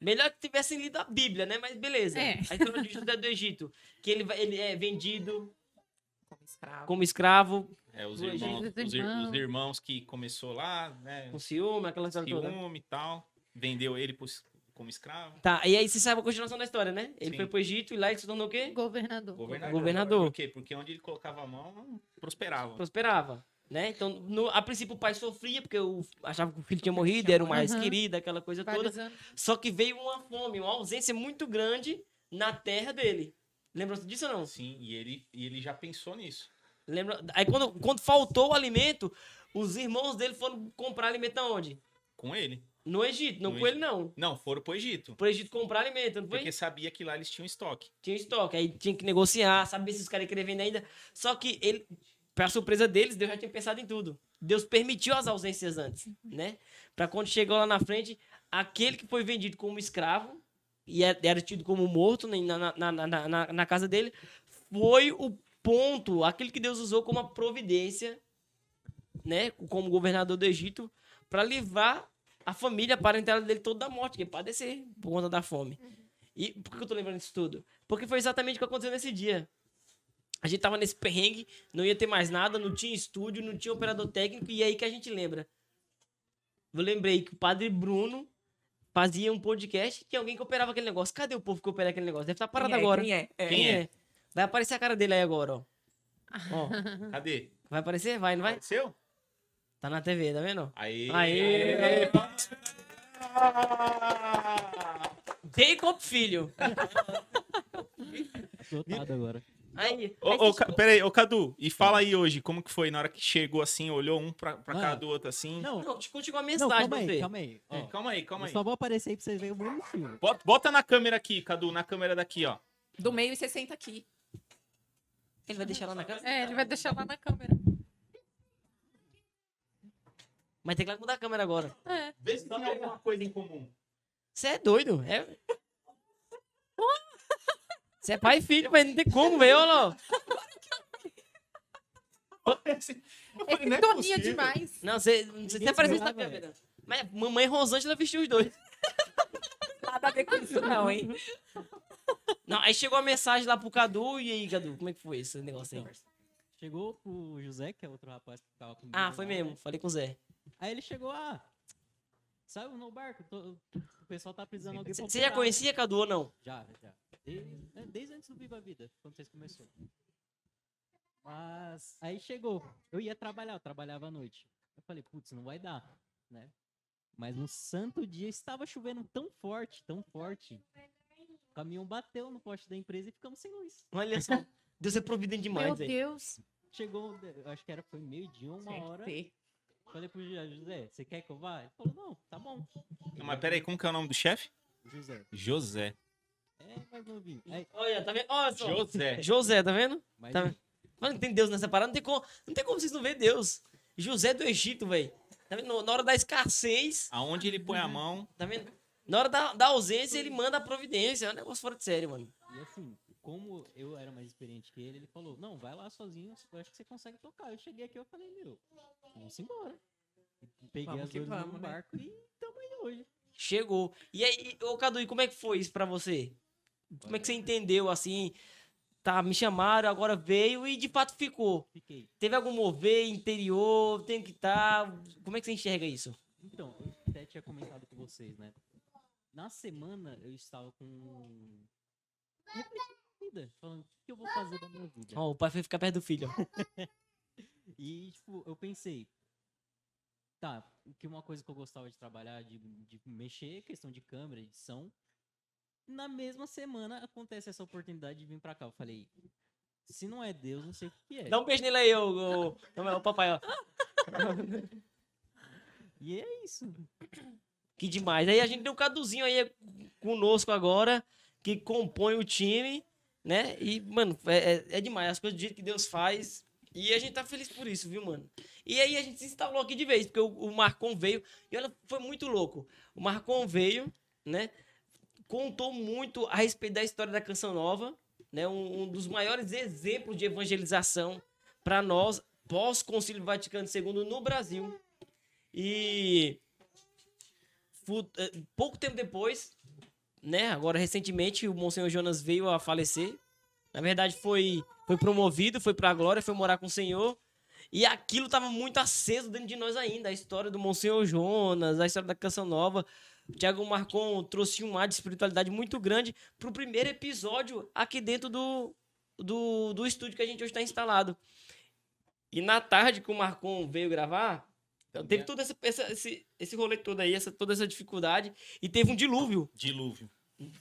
Melhor que tivessem lido a Bíblia, né? Mas beleza. É. A história de José do Egito. Que ele é vendido Como escravo. como escravo, Os Os irmãos que começou lá, né? com ciúme, aquela história toda. Ciúme e tal. Vendeu ele como escravo. Tá, e aí você sabe a continuação da história, né? Ele Sim. foi pro Egito e lá ele se tornou o quê? Governador. Governador. Por quê? Porque onde ele colocava a mão, prosperava. Prosperava, né? Então, a princípio o pai sofria porque achava que o filho tinha morrido, era o mais Aham. querido, aquela coisa toda. Vários anos. Só que veio uma fome, uma ausência muito grande na terra dele. Lembra disso ou não? Sim, e ele já pensou nisso. Lembra? Aí quando faltou o alimento, os irmãos dele foram comprar alimento aonde? Com ele. No Egito, não No com ele não. Não, foram pro Egito. Pro Egito comprar alimento, não foi? Porque sabia que lá eles tinham estoque. Tinha estoque, aí tinha que negociar, saber se os caras queriam vender ainda. Só que ele, pra surpresa deles, Deus já tinha pensado em tudo. Deus permitiu as ausências antes, né? Pra quando chegou lá na frente, aquele que foi vendido como escravo e era tido como morto na casa dele, foi o ponto, aquele que Deus usou como a providência, né? Como governador do Egito, pra livrar a família, a parentela dele toda da morte, que ia padecer por conta da fome. E por que eu tô lembrando disso tudo? Porque foi exatamente o que aconteceu nesse dia. A gente tava nesse perrengue, não ia ter mais nada, não tinha estúdio, não tinha operador técnico, e aí que a gente lembra. Eu lembrei que o Padre Bruno fazia um podcast, tinha alguém que operava aquele negócio. Cadê o povo que opera aquele negócio? Deve estar parado agora. Quem é? Quem é? Vai aparecer a cara dele aí agora, ó. Ó, Cadê? vai aparecer? Vai, não vai? Apareceu? Tá na TV, tá vendo? Aê! Aê! Jacob Filho. Lotado agora. Aí, Peraí, ô Cadu, e fala aí hoje, como que foi na hora que chegou assim, olhou um pra Mano, cara do outro assim? Não, não, te contigo a não, mensagem calma pra aí, você. calma aí. Ó, Calma aí, calma eu aí. só vou aparecer aí pra vocês verem o mesmo filme. Bota na câmera aqui, Cadu, na câmera daqui, ó. Do meio e você senta aqui. Ele vai deixar lá na casa? É, ele vai deixar lá na câmera. Mas tem que mudar a câmera agora. É. Vê se tem alguma coisa em comum. Você é doido? Você é pai e filho, mas não tem como, velho. Olha lá. É sintonia demais. Não, você até apareceu na sabe, câmera. Mas mamãe Rosângela vestiu os dois. Nada a ver com isso, não, hein? Não, aí chegou a mensagem lá pro Cadu, e aí, Cadu, como é que foi esse negócio aí? Chegou pro José, que é outro rapaz que ficava comigo. Ah, foi lá, mesmo, né? falei com o Zé. Aí ele chegou, saiu no barco, o pessoal tá precisando de alguém pra Você já operar, conhecia Cadu ou não? né? Já. Desde antes do Viva a Vida, quando vocês começaram. Mas aí chegou, eu ia trabalhar, eu trabalhava à noite. Eu falei, putz, não vai dar, né? Mas no santo dia estava chovendo tão forte, o caminhão bateu no poste da empresa e ficamos sem luz. Olha só, Deus é providente demais, Meu velho. Deus. Chegou, eu acho que foi meio-dia, uma Tinha que hora. ter. Falei pro José, você quer que eu vá? Ele falou, não, tá bom. Não, mas peraí, como que é o nome do chefe? José, José. é mais novinho. Aí, Olha, tá vendo? Olha só. José. José, tá vendo? mais Tá novinho. Mano, não tem Deus nessa parada, não tem como vocês não verem Deus. José do Egito, velho. Tá vendo? Na hora da escassez, Aonde ele põe a mão, tá vendo? Na hora da ausência, ele manda a providência. É um negócio fora de série, mano. E assim, como eu era mais experiente que ele falou, não, vai lá sozinho, eu acho que você consegue tocar. Eu cheguei aqui, eu falei, vamos embora. E peguei Vamos as que duas no vamos, né? barco e tamo aí hoje. Chegou. E aí, ô Cadu, e como é que foi isso pra você? Como é que você entendeu, assim? Tá, me chamaram, agora veio e de fato ficou. Fiquei. Teve algum mover interior? Tem que estar. Como é que você enxerga isso? Então, eu até tinha comentado com vocês, né? Na semana eu estava com refletindo na vida, falando o que eu vou fazer da minha vida. Ó, o pai foi ficar perto do filho. Ó. E, tipo, eu pensei, tá, que uma coisa que eu gostava de trabalhar, de mexer, questão de câmera, edição. Na mesma semana acontece essa oportunidade de vir pra cá. Eu falei, se não é Deus, não sei o que é. Dá um beijo nele aí, o papai, ó. E é isso. Que demais. Aí a gente tem o Caduzinho aí conosco agora, que compõe o time, né? E, mano, é demais. As coisas do jeito que Deus faz. E a gente tá feliz por isso, viu, mano? E aí a gente se instalou aqui de vez, porque o Marcon veio. E olha, foi muito louco. O Marcon veio, né? Contou muito a respeito da história da Canção Nova, né? Um dos maiores exemplos de evangelização para nós, pós-Concílio Vaticano II no Brasil. E pouco tempo depois, né? Agora, recentemente, o Monsenhor Jonas veio a falecer. Na verdade, foi promovido, foi para a glória, foi morar com o Senhor. E aquilo estava muito aceso dentro de nós ainda. A história do Monsenhor Jonas, a história da Canção Nova. O Thiago Marcon trouxe um ar de espiritualidade muito grande pro primeiro episódio aqui dentro do estúdio que a gente hoje está instalado. E na tarde que o Marcon veio gravar, teve todo esse rolê todo aí, toda essa dificuldade. E teve um dilúvio. dilúvio.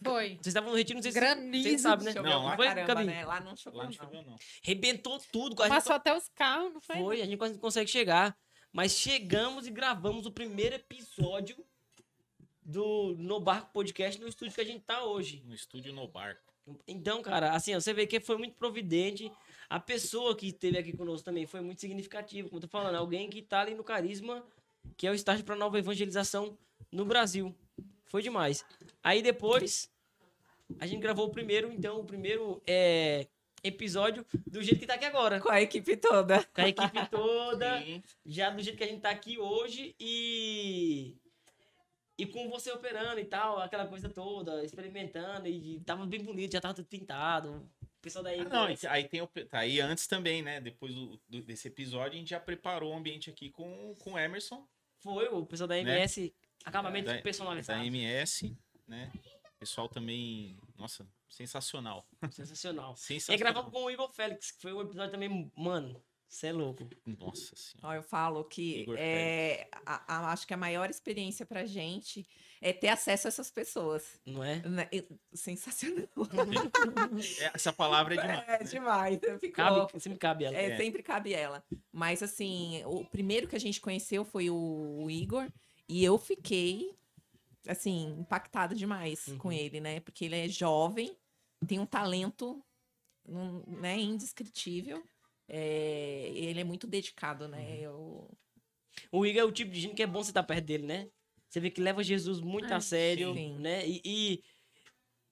Foi. Vocês estavam no retiro, não sei se Granizo. vocês sabem, né? Choveu Não, pra foi, caramba, Gabi? né? Lá não choveu, Lá não não. choveu, não. Rebentou tudo. Quase Passou até os carros, não foi? Foi, a gente quase não consegue chegar. Mas chegamos e gravamos o primeiro episódio do No Barco Podcast no estúdio que a gente tá hoje. No estúdio no barco. Então, cara, assim, ó, você vê que foi muito providente. A pessoa que esteve aqui conosco também foi muito significativa, como eu tô falando, alguém que tá ali no carisma, que é o estágio para nova evangelização no Brasil. Foi demais. Aí depois, a gente gravou o primeiro episódio do jeito que tá aqui agora. Com a equipe toda. Com a equipe toda, Sim. já do jeito que a gente tá aqui hoje e com você operando e tal, aquela coisa toda, experimentando, e tava bem bonito, já tava tudo pintado. O pessoal daí. Não, aí tem tá aí antes também, né? Depois desse episódio, a gente já preparou o ambiente aqui com o Emerson, Foi o pessoal da Né? MS, acabamento da personalizado. MS, né? O pessoal também, nossa, sensacional. Sensacional. E Sensacional. gravamos com o Igor Félix, que foi um episódio também, mano, você é louco. Nossa senhora. Ó, eu falo que Igor acho que a maior experiência pra gente é ter acesso a essas pessoas. Não é? Né? Sensacional. Essa palavra é demais. É demais. Ficou. Sempre cabe ela. É, sempre cabe ela. Mas, assim, o primeiro que a gente conheceu foi o Igor. E eu fiquei, assim, impactada demais com ele, né? Porque ele é jovem, tem um talento, né, indescritível. Ele é muito dedicado, né? O Igor é o tipo de gente que é bom você estar perto dele, né? Você vê que leva Jesus muito a sério, sim. né? E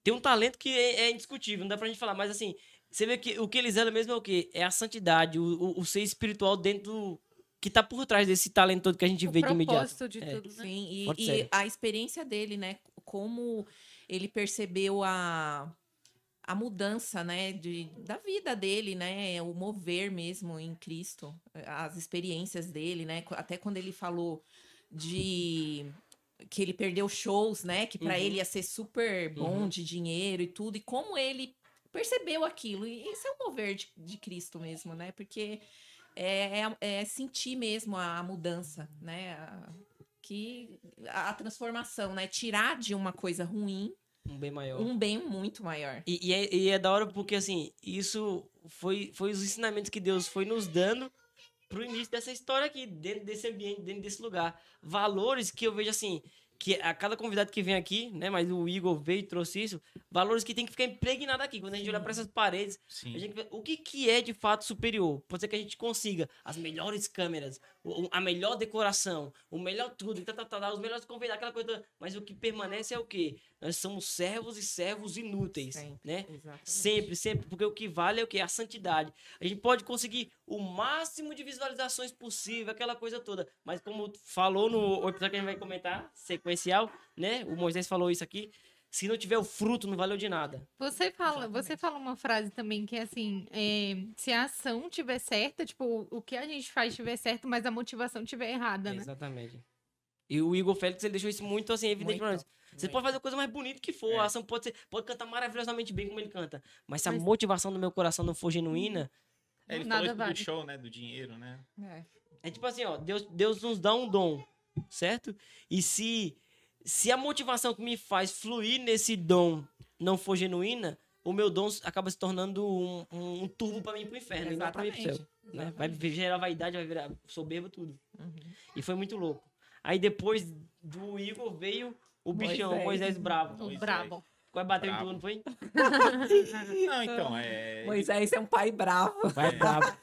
tem um talento que é indiscutível, não dá pra gente falar, mas assim, você vê que o que ele zela mesmo é o quê? É a santidade, o ser espiritual dentro que tá por trás desse talento todo que a gente vê de imediato. propósito de tudo, né? Sim, Pode e ser. a experiência dele, né? Como ele percebeu a mudança, né, da vida dele, né, o mover mesmo em Cristo, as experiências dele, né, até quando ele falou de que ele perdeu shows, né, que para ele ia ser super bom de dinheiro e tudo, e como ele percebeu aquilo, e esse é o mover de Cristo mesmo, né, porque é sentir mesmo a mudança, né, a transformação, né, tirar de uma coisa ruim Um bem maior. um bem muito maior. E é da hora porque, assim, isso foi os ensinamentos que Deus foi nos dando pro início dessa história aqui, dentro desse ambiente, dentro desse lugar. Valores que eu vejo, assim, que a cada convidado que vem aqui, né, mas o Igor veio e trouxe isso, valores que tem que ficar impregnado aqui. Quando a gente olha para essas paredes, Sim. a gente vê o que é de fato superior. Pode ser que a gente consiga as melhores câmeras, a melhor decoração, o melhor tudo, os melhores convidados, aquela coisa. Mas o que permanece é o quê? Nós somos servos e servos inúteis, Sempre, né? exatamente. Sempre, sempre. Porque o que vale é o quê? A santidade. A gente pode conseguir o máximo de visualizações possível, aquela coisa toda. Mas como falou no episódio que a gente vai comentar, sequencial, né? O Moisés falou isso aqui. Se não tiver o fruto, não valeu de nada. Você fala uma frase também que é assim, se a ação tiver certa, tipo, o que a gente faz tiver certo, mas a motivação tiver errada, né? Exatamente. E o Igor Félix, ele deixou isso muito assim, evidente pra nós. Você muito. pode fazer a coisa mais bonita que for, É. a ação pode cantar maravilhosamente bem como ele canta. Mas se a Mas- motivação do meu coração não for genuína, Ele Nada falou isso vale. do show, né? Do dinheiro, né? é tipo assim, ó, Deus nos dá um dom, certo? E se a motivação que me faz fluir nesse dom não for genuína, o meu dom acaba se tornando um turbo pra mim ir pro inferno, e não pra mim ir pro céu. Exatamente. Né? Vai gerar vaidade, vai virar soberba, tudo. Uhum. E foi muito louco. Aí depois do Igor veio o bichão, Moisés. Moisés bravo. O Moisés. brabo. Quase bateu em Bravo. tudo, não foi? Não, então, é. Moisés é um pai bravo. Vai bravo.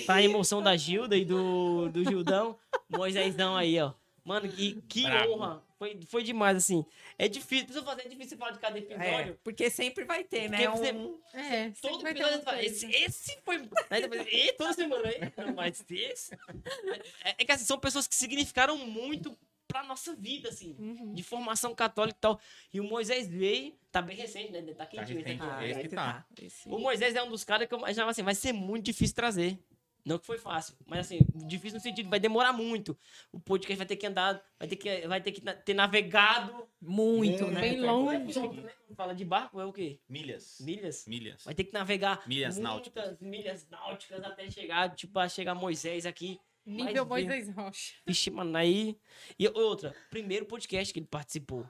Tá a emoção da Gilda e do Gildão. Moisésão aí, ó. Mano, que Brabo. honra. Foi demais, assim. É difícil, preciso fazer, é difícil falar de cada É, episódio. porque sempre vai ter, né? Porque você- Sempre Todo vai ter episódio uma você fala, coisa. esse foi. Aí depois, e toda semana aí. Não, mas esse. É que assim, são pessoas que significaram muito pra nossa vida, assim. Uhum. De formação católica e tal. E o Moisés veio, tá bem recente, né? Tá quentinho esse recente, aqui. é. Esse que tá. Esse- O Moisés é um dos caras que eu imaginava assim, vai ser muito difícil trazer. Não que foi fácil, mas assim, difícil no sentido, vai demorar muito. O podcast vai ter que andar, vai ter que ter navegado. Muito, né? Bem longe. Né? Fala de barco, é o quê? Milhas. Milhas? Milhas. Vai ter que navegar Milhas muitas náuticas. milhas náuticas até chegar, tipo, a chegar Moisés aqui. Nível Mas, Moisés Rocha. Vixe, mano, aí... E outra, primeiro podcast que ele participou.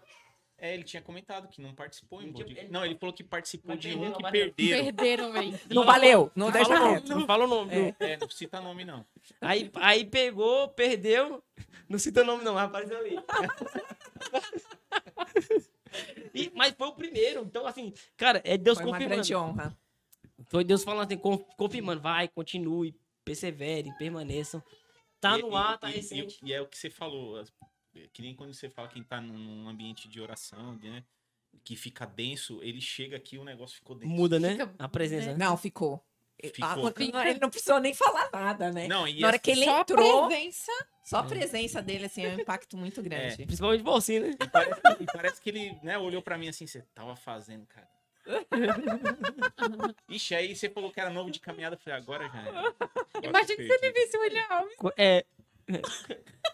É, ele tinha comentado que não participou em Não tinha- podcast. ele- Não, ele falou que participou Mas de perdeu, um que não vai- perderam. Perderam, velho. Não valeu, não deixa fala, quieto. não fala o nome. viu? É, não cita nome, não. Aí pegou, perdeu. Não cita o nome, não, mas apareceu ali. Mas foi o primeiro. Então, assim, cara, é Deus Foi uma confirmando. grande honra. Foi Deus falando assim, confirmando. Vai, continue, perseverem, permaneçam. Tá no ar, tá recente. E é o que você falou. Que nem quando você fala quem tá num ambiente de oração, né? Que fica denso, ele chega aqui e o negócio ficou denso. Muda, né? Fica- A presença. Não, ficou. Ficou. Ele não precisou nem falar nada, né? Não, e Na hora que ele Só a entrou, presença. só a presença dele, assim, é um impacto muito grande. Principalmente você, né? parece que ele, né, olhou pra mim assim, você tava fazendo, cara. Ixi, aí você falou que era novo de caminhada, eu falei, agora já era. Agora Imagina eu se ele perdi. visse o William Alves. É.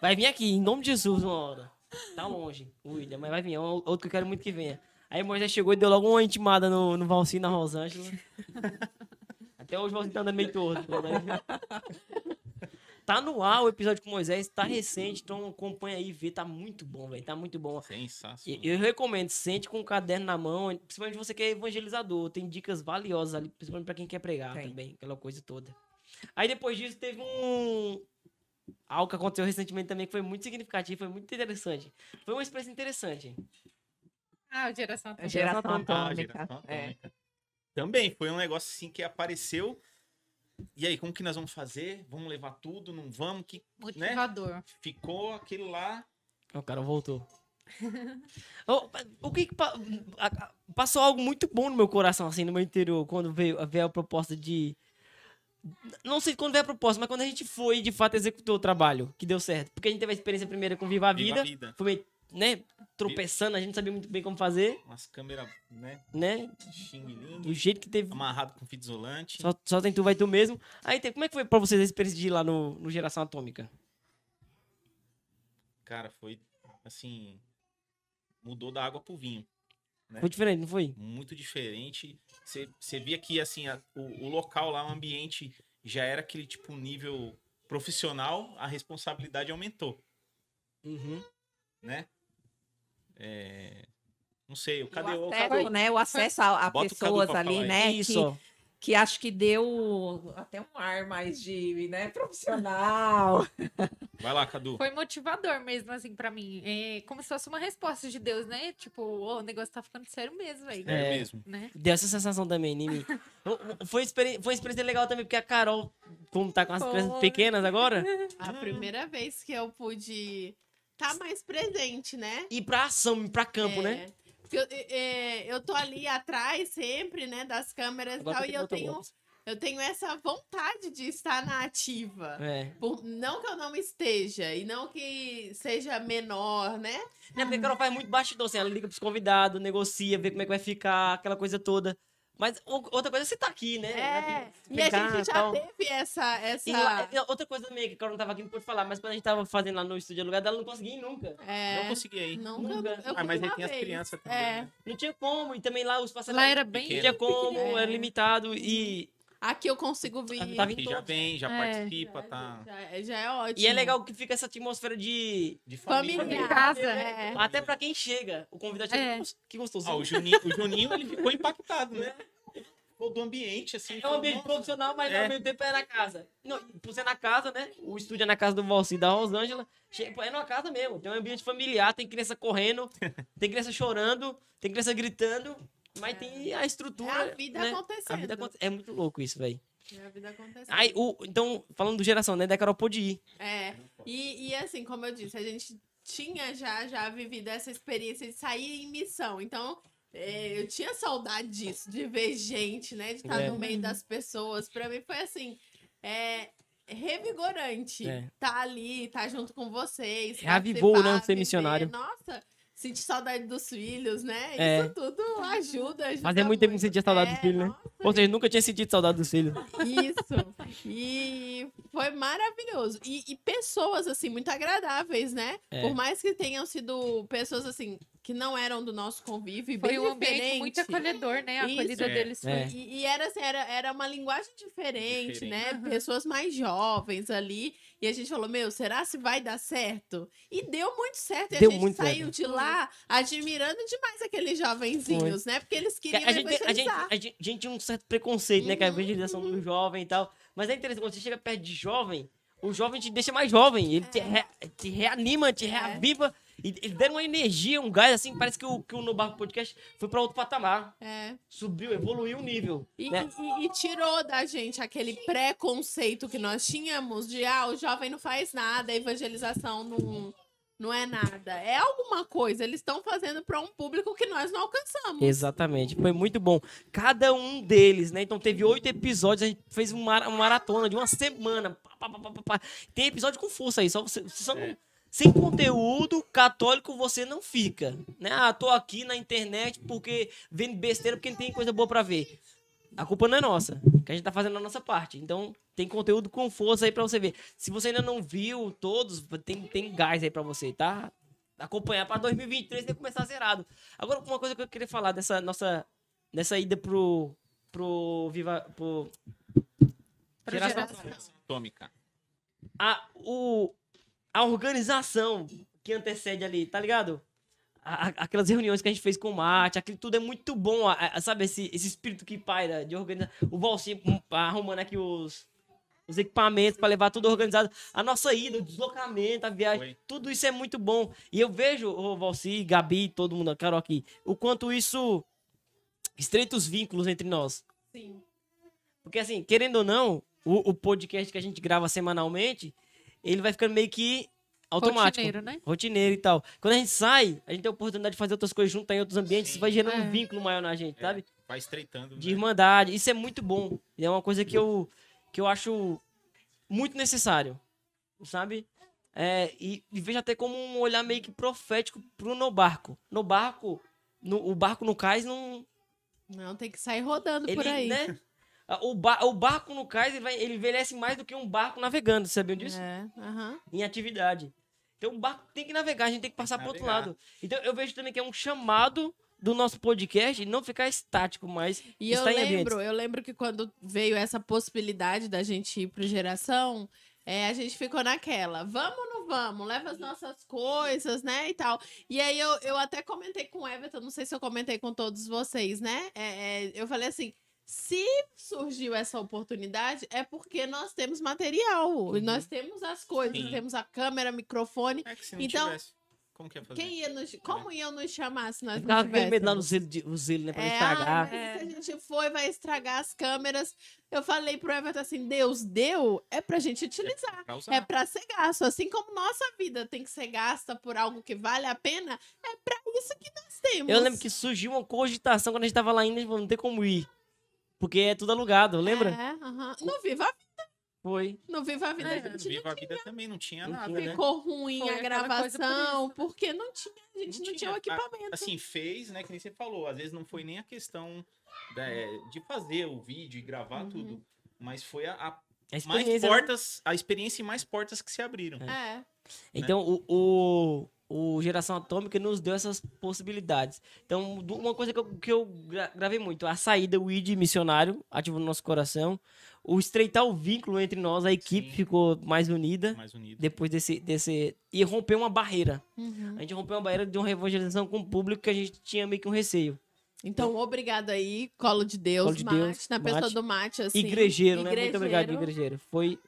Vai vir aqui, em nome de Jesus, uma hora. Tá longe, o William, mas vai vir. É outro que eu quero muito que venha. Aí Moisés chegou e deu logo uma intimada no Valci, na Rosângela. Até hoje o Valci tá andando meio torto. Né? Tá no ar o episódio com Moisés, tá recente, então acompanha aí, vê, tá muito bom, velho, tá muito bom. Sensacional. Eu recomendo, sente com o caderno na mão, principalmente você que é evangelizador, tem dicas valiosas ali, principalmente pra quem quer pregar Tem. também, aquela coisa toda. Aí depois disso teve algo que aconteceu recentemente também que foi muito significativo, foi muito interessante. Foi uma experiência interessante. Ah, o Geração Atômica. Geração Geração atômica. Geração É. Atômica. Também foi um negócio assim que apareceu. E aí, como que nós vamos fazer? Vamos levar tudo? Não vamos? Que Motivador. ficou aquilo lá. O cara voltou. O que passou algo muito bom no meu coração, assim, no meu interior, quando veio a proposta de... Não sei quando veio a proposta, mas quando a gente foi, de fato, executou o trabalho, que deu certo. Porque a gente teve a experiência primeira com Viva a Viva Vida. a vida. Foi né, tropeçando, a gente não sabia muito bem como fazer, Umas câmeras, né? né? Xing Ling, Do jeito que teve. amarrado com fita isolante. Só tem tu, vai tu mesmo. Aí, como é que foi pra vocês a experiência de ir lá no Geração Atômica? Cara, foi assim. Mudou da água pro vinho. Né? Foi diferente, não foi? Muito diferente. Você via que assim, o local lá, o ambiente já era aquele tipo nível profissional, a responsabilidade aumentou, Uhum. né? Não sei, cadê o o acesso, Cadu? né? O acesso a Bota o Cadu pessoas pra ali, falar aí. né? Isso, ó. Que acho que deu até um ar mais de, né, profissional. Vai lá, Cadu. Foi motivador mesmo, assim, pra mim. É como se fosse uma resposta de Deus, né? Tipo, "Ô, o negócio tá ficando sério mesmo, velho. É É. mesmo. Né? Deu essa sensação também em mim. Foi uma experiência legal também, porque a Carol, como tá com as crianças Foi. pequenas agora, A primeira vez que eu pude estar mais presente, né? ir pra ação, ir pra campo, né? Porque eu tô ali atrás sempre, né, das câmeras e Agora tal, tem e que botar o óculos. eu tenho essa vontade de estar na ativa. É. Não que eu não esteja, e não que seja menor, né? Né, porque a Carol faz muito bastidor, assim, ela liga pros convidados, negocia, vê como é que vai ficar, aquela coisa toda. Mas outra coisa é você tá aqui, né? E a Explicar, gente já tal. teve essa... E outra coisa também, que a Carol não tava aqui, não pôde falar, mas quando a gente tava fazendo lá no estúdio alugado, ela não conseguia ir nunca. Não consegui aí. Nunca. Mas aí tem as crianças também. né? Não tinha como, e também lá os passageiros... Lá era bem Não tinha como, pequeno. era limitado, e... Aqui eu consigo vir. Tava em Que já todos. vem, já É. participa, tá? Já é ótimo. E é legal que fica essa atmosfera de... De Familiar. Casa. É. Até pra quem chega, o convidado chega, É. "Nossa, que gostoso. Ah, o Juninho, ele ficou impactado, né? Pô, do ambiente, assim. É um ambiente nossa. profissional, mas É. ao mesmo tempo é na casa. Não, por ser na casa, né? O estúdio é na casa do Valci e da Rosângela. É numa casa mesmo. Tem um ambiente familiar, tem criança correndo, tem criança chorando, tem criança gritando, mas tem a estrutura. É a vida né? acontecendo. A vida é muito louco isso, velho. É a vida acontecendo. Aí, então, falando do Geração, né? Da Carol pôde ir. É, e assim, como eu disse, a gente tinha já vivido essa experiência de sair em missão. Então, eu tinha saudade disso, de ver gente, né? De estar É. no meio das pessoas. Pra mim foi assim, revigorante. É. Tá ali, tá junto com vocês. Reavivou, né, participar, ser viver. missionário. Nossa, sentir saudade dos filhos, né? É. Isso tudo ajuda. Fazia muito tempo que não sentia saudade dos filhos, né? nossa, Ou seja, nunca tinha sentido saudade dos filhos. isso. E foi maravilhoso. E pessoas, assim, muito agradáveis, né? É. Por mais que tenham sido pessoas, assim, que não eram do nosso convívio, Foi bem um ambiente diferente. muito acolhedor, né? A Isso. acolhida É. deles foi. É. E era assim, era uma linguagem diferente, né? Uhum. Pessoas mais jovens ali. E a gente falou, meu, será se vai dar certo? E deu muito certo. E Deu a gente muito saiu certo. de lá admirando demais aqueles jovenzinhos, né? Porque eles queriam A gente evangelizar. tinha um certo preconceito, né? Com a evangelização do jovem e tal. Mas é interessante, quando você chega perto de jovem, o jovem te deixa mais jovem. Ele te reanima, te reaviva. E eles deram uma energia, um gás, assim. Parece que o No Barco Podcast foi pra outro patamar. É. Subiu, evoluiu o nível. E, né? e tirou da gente aquele preconceito que nós tínhamos de o jovem não faz nada, a evangelização não é nada. É alguma coisa, eles estão fazendo para um público que nós não alcançamos. Exatamente, foi muito bom. Cada um deles, né? Então teve 8 episódios, a gente fez uma maratona de uma semana. Pá, pá, pá, pá, pá. Tem episódio com força aí, você só não. Sem conteúdo católico você não fica, né? Ah, tô aqui na internet porque vendo besteira porque não tem coisa boa pra ver. A culpa não é nossa, que a gente tá fazendo a nossa parte. Então tem conteúdo com força aí pra você ver. Se você ainda não viu todos, tem gás aí pra você, tá? Acompanhar pra 2023 tem que começar zerado. Agora, uma coisa que eu queria falar dessa ida pro Viva... Pro Geração Atômica. A organização que antecede ali, tá ligado? Aquelas reuniões que a gente fez com o Mate, aquilo tudo é muito bom, sabe? Esse espírito que paira de organizar. O Valci arrumando aqui os equipamentos pra levar tudo organizado. A nossa ida, o deslocamento, a viagem, Foi. tudo isso é muito bom. E eu vejo, o Valci, Gabi, todo mundo, a Carol aqui, o quanto isso estreita os vínculos entre nós. Sim. Porque assim, querendo ou não, o podcast que a gente grava semanalmente, ele vai ficando meio que automático. Rotineiro, né? Rotineiro e tal. Quando a gente sai, a gente tem a oportunidade de fazer outras coisas junto, tá em outros ambientes, Sim. isso vai gerando um É. vínculo maior na gente, sabe? Vai estreitando. De né? irmandade. Isso é muito bom. E é uma coisa que eu acho muito necessário, sabe? e vejo até como um olhar meio que profético pro No Barco. No barco, o barco no cais não... Não, tem que sair rodando Ele, por aí. né? O barco no cais, ele envelhece mais do que um barco navegando, sabiam disso? É, aham. Em atividade. Então o barco tem que navegar, a gente tem que passar pro outro navegar. lado. Então eu vejo também que é um chamado do nosso podcast não ficar estático, mas E eu estar em ambientes. lembro que quando veio essa possibilidade da gente ir pro Geração, a gente ficou naquela, vamos ou não vamos? Leva as nossas coisas, né, e tal. E aí eu até comentei com o Everton, não sei se eu comentei com todos vocês, né? Eu falei assim, se surgiu essa oportunidade, é porque nós temos material, nós temos as coisas, Sim. temos a câmera, microfone. É que se não Então, tivesse, como que ia fazer? Como iam nos chamar se nós não Ficava com aquele medo lá no tivéssemos? o zelo, né? Pra não Ah, estragar. mas se a gente for, vai estragar as câmeras. Eu falei pro Everton assim, Deus deu, é pra gente utilizar. Pra usar. É pra ser gasto. Assim como nossa vida tem que ser gasta por algo que vale a pena, é pra isso que nós temos. Eu lembro que surgiu uma cogitação quando a gente tava lá ainda, não tem como ir. Porque é tudo alugado, lembra? Aham. No Viva a Vida. Foi. No Viva a Vida a gente Viva a Vida também não tinha Não nada, tinha, né? ficou ruim Foi a aquela coisa por gravação, isso. porque não tinha, a gente não tinha o equipamento. Assim, fez, né? Que nem você falou. Às vezes não foi nem a questão de fazer o vídeo e gravar tudo. Mas foi A mais experiência, né? portas, a experiência e mais portas que se abriram. Então, o Geração Atômica nos deu essas possibilidades. Então, uma coisa que eu gravei muito, a saída, o ID missionário, ativou no nosso coração. O estreitar o vínculo entre nós, a equipe Sim. ficou mais unida. Mais unido. Depois desse... E rompeu uma barreira. Uhum. A gente rompeu uma barreira de uma evangelização com o público que a gente tinha meio que um receio. Então, obrigado aí, Colo de Deus, Colo de Mate, Deus, na pessoa Mate. do Mate, assim. Igrejeiro, né? Muito obrigado, igrejeiro. Foi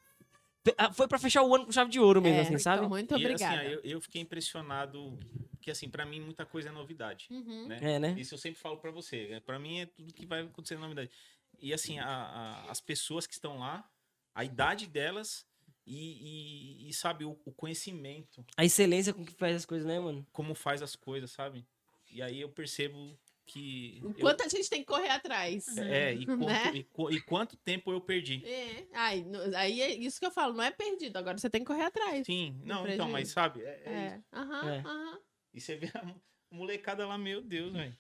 pra fechar o ano com chave de ouro mesmo, assim, sabe? Então, muito E assim, obrigada. eu fiquei impressionado, que assim, pra mim muita coisa é novidade. Uhum. Né? É, né? Isso eu sempre falo pra você. Pra mim é tudo que vai acontecer é novidade. E assim, as pessoas que estão lá, a idade delas e sabe, o conhecimento, A excelência com que faz as coisas, né, mano? como faz as coisas, sabe? E aí eu percebo que... O quanto a gente tem que correr atrás. E quanto tempo eu perdi. Aí é isso que eu falo, não é perdido, agora você tem que correr atrás. Sim, não, prejuízo. então, mas sabe? É isso. Aham, É. aham. E você vê a molecada lá, meu Deus, velho.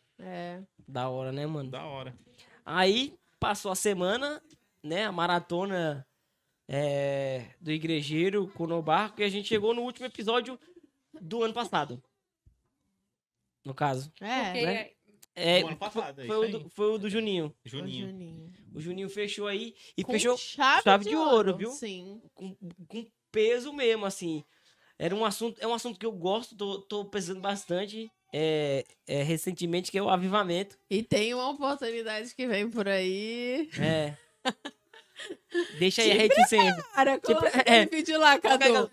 Da hora, né, mano? Da hora. Aí, passou a semana, né, a maratona do Igrejeiro com o No Barco, e a gente chegou no último episódio do ano passado. No caso. Porque né? Do ano passado, é foi, isso aí. foi o do Juninho. Juninho. O Juninho fechou aí e Com fechou chave de ouro, viu? Sim. com peso mesmo, assim. É um assunto que eu gosto, tô pesando bastante recentemente, que é o avivamento. E tem uma oportunidade que vem por aí. Deixa aí a reticência. Cara, coloca Tipo, aquele vídeo lá, Cadu.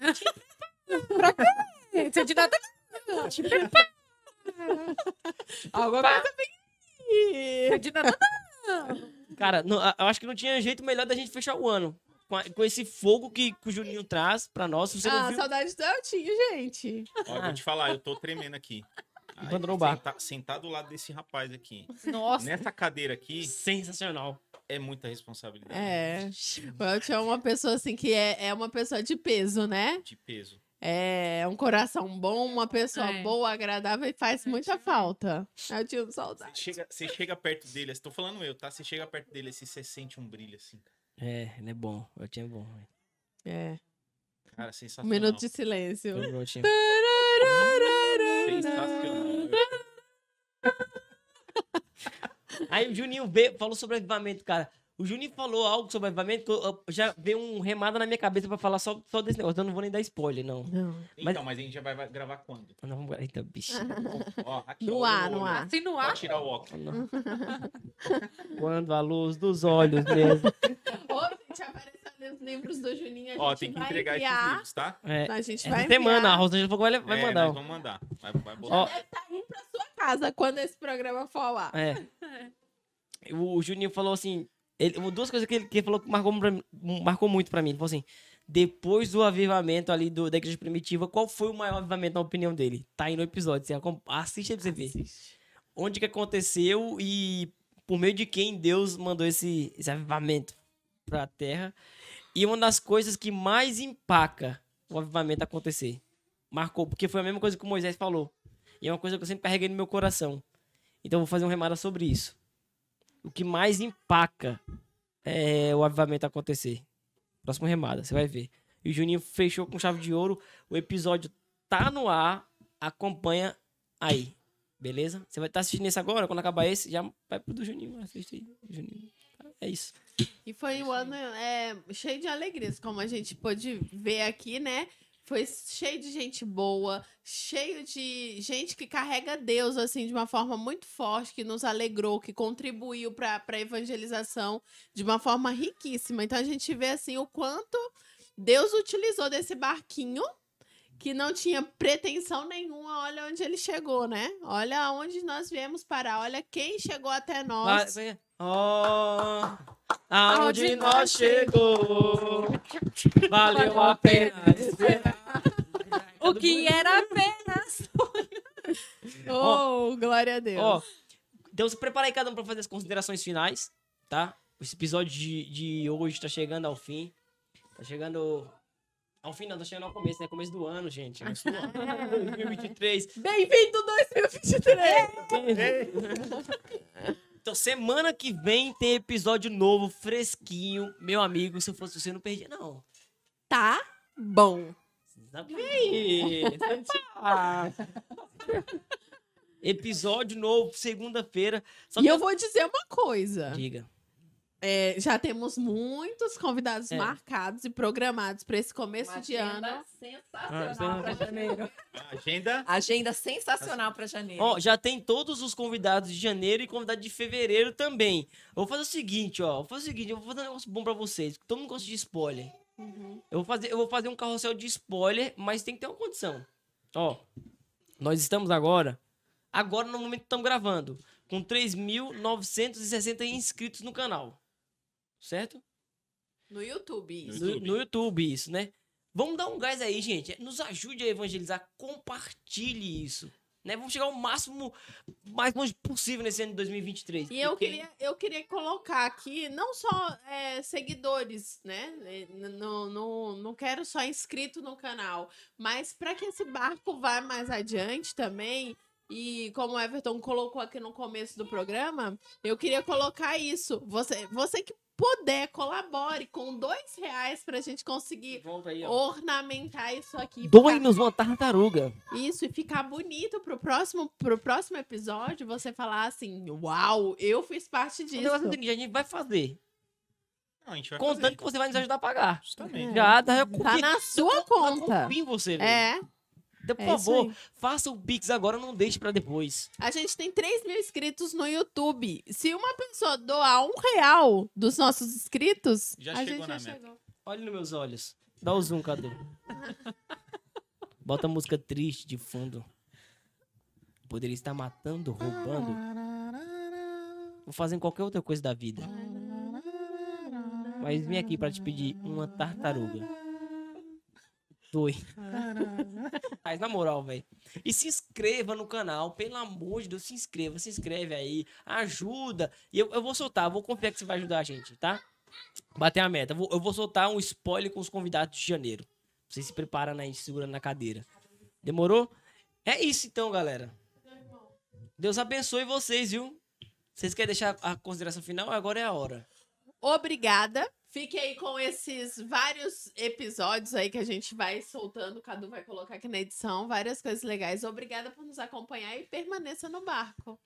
Você de nada. Alguma coisa bem... De nada. Cara, eu acho que não tinha jeito melhor da gente fechar o ano. Com esse fogo que o Juninho traz pra nós. Se você não viu, saudade do Eltinho, gente. Ó, eu vou te falar, eu tô tremendo aqui. Abandonou o barco. Sentado do lado desse rapaz aqui. Nossa. Nessa cadeira aqui, sensacional. é muita responsabilidade. O Elton é uma pessoa assim que é uma pessoa de peso, né? De peso. É um coração bom, uma pessoa É. boa, agradável e faz muita falta. Eltinho, saudade. Você chega perto dele, estou falando eu, tá? Você chega perto dele assim, você sente um brilho assim. Ele é bom. O Eltinho é bom. velho. Cara, Um sensacional. minuto de silêncio. O Eltinho. Sensacional. Aí o Juninho falou sobre avivamento, cara. O Juninho falou algo sobre avivamento que já veio um remada na minha cabeça pra falar só desse negócio. Eu não vou nem dar spoiler, não. Não. Então, mas a gente já vai gravar quando? Não, vamos... Eita, bicho. Ó, aqui, No ó, ar, olho no olho. ar. Assim no Pode ar. tirar o óculos. Não. Quando a luz dos olhos mesmo. Ô, gente, apareceu ali os livros do Juninho. A gente Ó, tem que vai entregar esses enviar. livros, tá? A gente Essa vai semana, a enviar. Rosa já falou que vai mandar. Nós vamos mandar. Vai botar. Ó, Deve estar indo pra sua casa quando esse programa for lá. O Juninho falou assim, duas coisas que ele falou que marcou muito pra mim. Ele falou assim, depois do avivamento ali da igreja primitiva, qual foi o maior avivamento na opinião dele? Tá aí no episódio, você assiste aí pra você ver. Onde que aconteceu e por meio de quem Deus mandou esse avivamento pra terra. E uma das coisas que mais empaca o avivamento acontecer. Marcou, porque foi a mesma coisa que o Moisés falou. E é uma coisa que eu sempre carreguei no meu coração. Então eu vou fazer uma remada sobre isso. O que mais empaca é o avivamento acontecer. Próxima remada, você vai ver. E o Juninho fechou com chave de ouro. O episódio tá no ar. Acompanha aí. Beleza? Você vai estar assistindo esse agora. Quando acabar esse, já vai pro do Juninho. Assiste aí. Juninho. É isso. E foi um ano cheio de alegrias, como a gente pôde ver aqui, né? Foi cheio de gente boa, cheio de gente que carrega Deus, assim, de uma forma muito forte, que nos alegrou, que contribuiu para a evangelização de uma forma riquíssima. Então a gente vê, assim, o quanto Deus utilizou desse barquinho, que não tinha pretensão nenhuma. Olha onde ele chegou, né? Olha onde nós viemos parar. Olha quem chegou até nós. Aonde nós chegou, valeu a pena esperar. O que era apenas. Oh, glória a Deus. Ó, então se prepara aí cada um pra fazer as considerações finais, tá? Esse episódio de hoje tá chegando ao fim. Tá chegando... Ao fim não, tá chegando ao começo, né? Começo do ano, gente. Começo do ano. 2023. Bem-vindo 2023! Então, semana que vem tem episódio novo, fresquinho. Meu amigo, se eu fosse você, não perdia, não. Tá bom. Sabe aí? Episódio novo, segunda-feira. Só E que eu vou dizer uma coisa. Diga. Já temos muitos convidados marcados e programados para esse começo de ano. Sensacional para janeiro. Agenda sensacional para janeiro. Ó, já tem todos os convidados de janeiro e convidados de fevereiro também. Eu vou fazer o seguinte, ó. Eu vou fazer um negócio bom pra vocês. Todo mundo gosta de spoiler. Eu vou fazer um carrossel de spoiler, mas tem que ter uma condição. Ó, nós estamos agora no momento que estamos gravando, com 3.960 inscritos no canal. Certo? No YouTube, isso. No YouTube, isso, né? Vamos dar um gás aí, gente. Nos ajude a evangelizar. Compartilhe isso. Né? Vamos chegar ao máximo, mais longe possível nesse ano de 2023. E eu queria colocar aqui, não só seguidores, né? Não quero só inscrito no canal, mas para que esse barco vá mais adiante também. E como o Everton colocou aqui no começo do programa, eu queria colocar isso. Você que puder, colabore com R$2 pra gente conseguir Aí, ornamentar isso aqui. Doe-nos uma tartaruga. Isso, e ficar bonito pro próximo episódio, você falar assim, uau, eu fiz parte disso. A gente vai fazer. Não, a gente vai Contando fazer. que você vai nos ajudar a pagar. Justamente. Tá na sua conta. Confio em você, velho. É. Então, por É isso favor, aí. faça o Pix agora, não deixe pra depois. A gente tem 3.000 inscritos no YouTube. Se uma pessoa doar R$1 dos nossos inscritos, Já a chegou gente na já meta. chegou. Olhe nos meus olhos. Dá o zoom, Cadu. Bota a música triste de fundo. Poderia estar matando, roubando. Ou fazendo qualquer outra coisa da vida. Mas vim aqui pra te pedir uma tartaruga. Doe. Mas na moral, velho. E se inscreva no canal, pelo amor de Deus, se inscreve aí, ajuda. E eu vou soltar, vou confiar que você vai ajudar a gente, tá? Bater a meta. Eu vou soltar um spoiler com os convidados de janeiro. Vocês se preparam aí, segurando na cadeira. Demorou? É isso então, galera. Deus abençoe vocês, viu? Vocês querem deixar a consideração final? Agora é a hora. Obrigada. Fique aí com esses vários episódios aí que a gente vai soltando. O Cadu vai colocar aqui na edição. Várias coisas legais. Obrigada por nos acompanhar e permaneça no barco.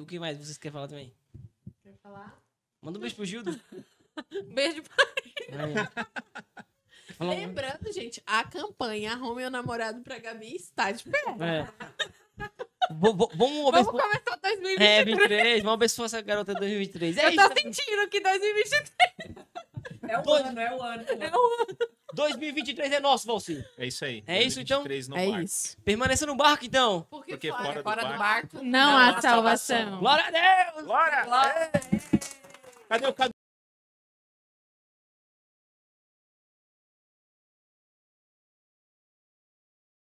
O que mais vocês querem falar também? Quer falar? Manda um beijo pro Gildo. Beijo. Lembrando, gente, a campanha Arrume o Namorado pra Gabi está de pé. Vamos Vamos começar 2023. 23. Vamos abençoar essa garota de 2023. Eu tô sentindo que 2023. É o ano, é o ano. 2023 é nosso, Valci. É isso aí. É isso, então? 2023 no É barco. isso. Permaneça no barco, então. Porque fora Fora do barco. Não há salvação. Glória a Deus! Bora! Cadê o Cadu?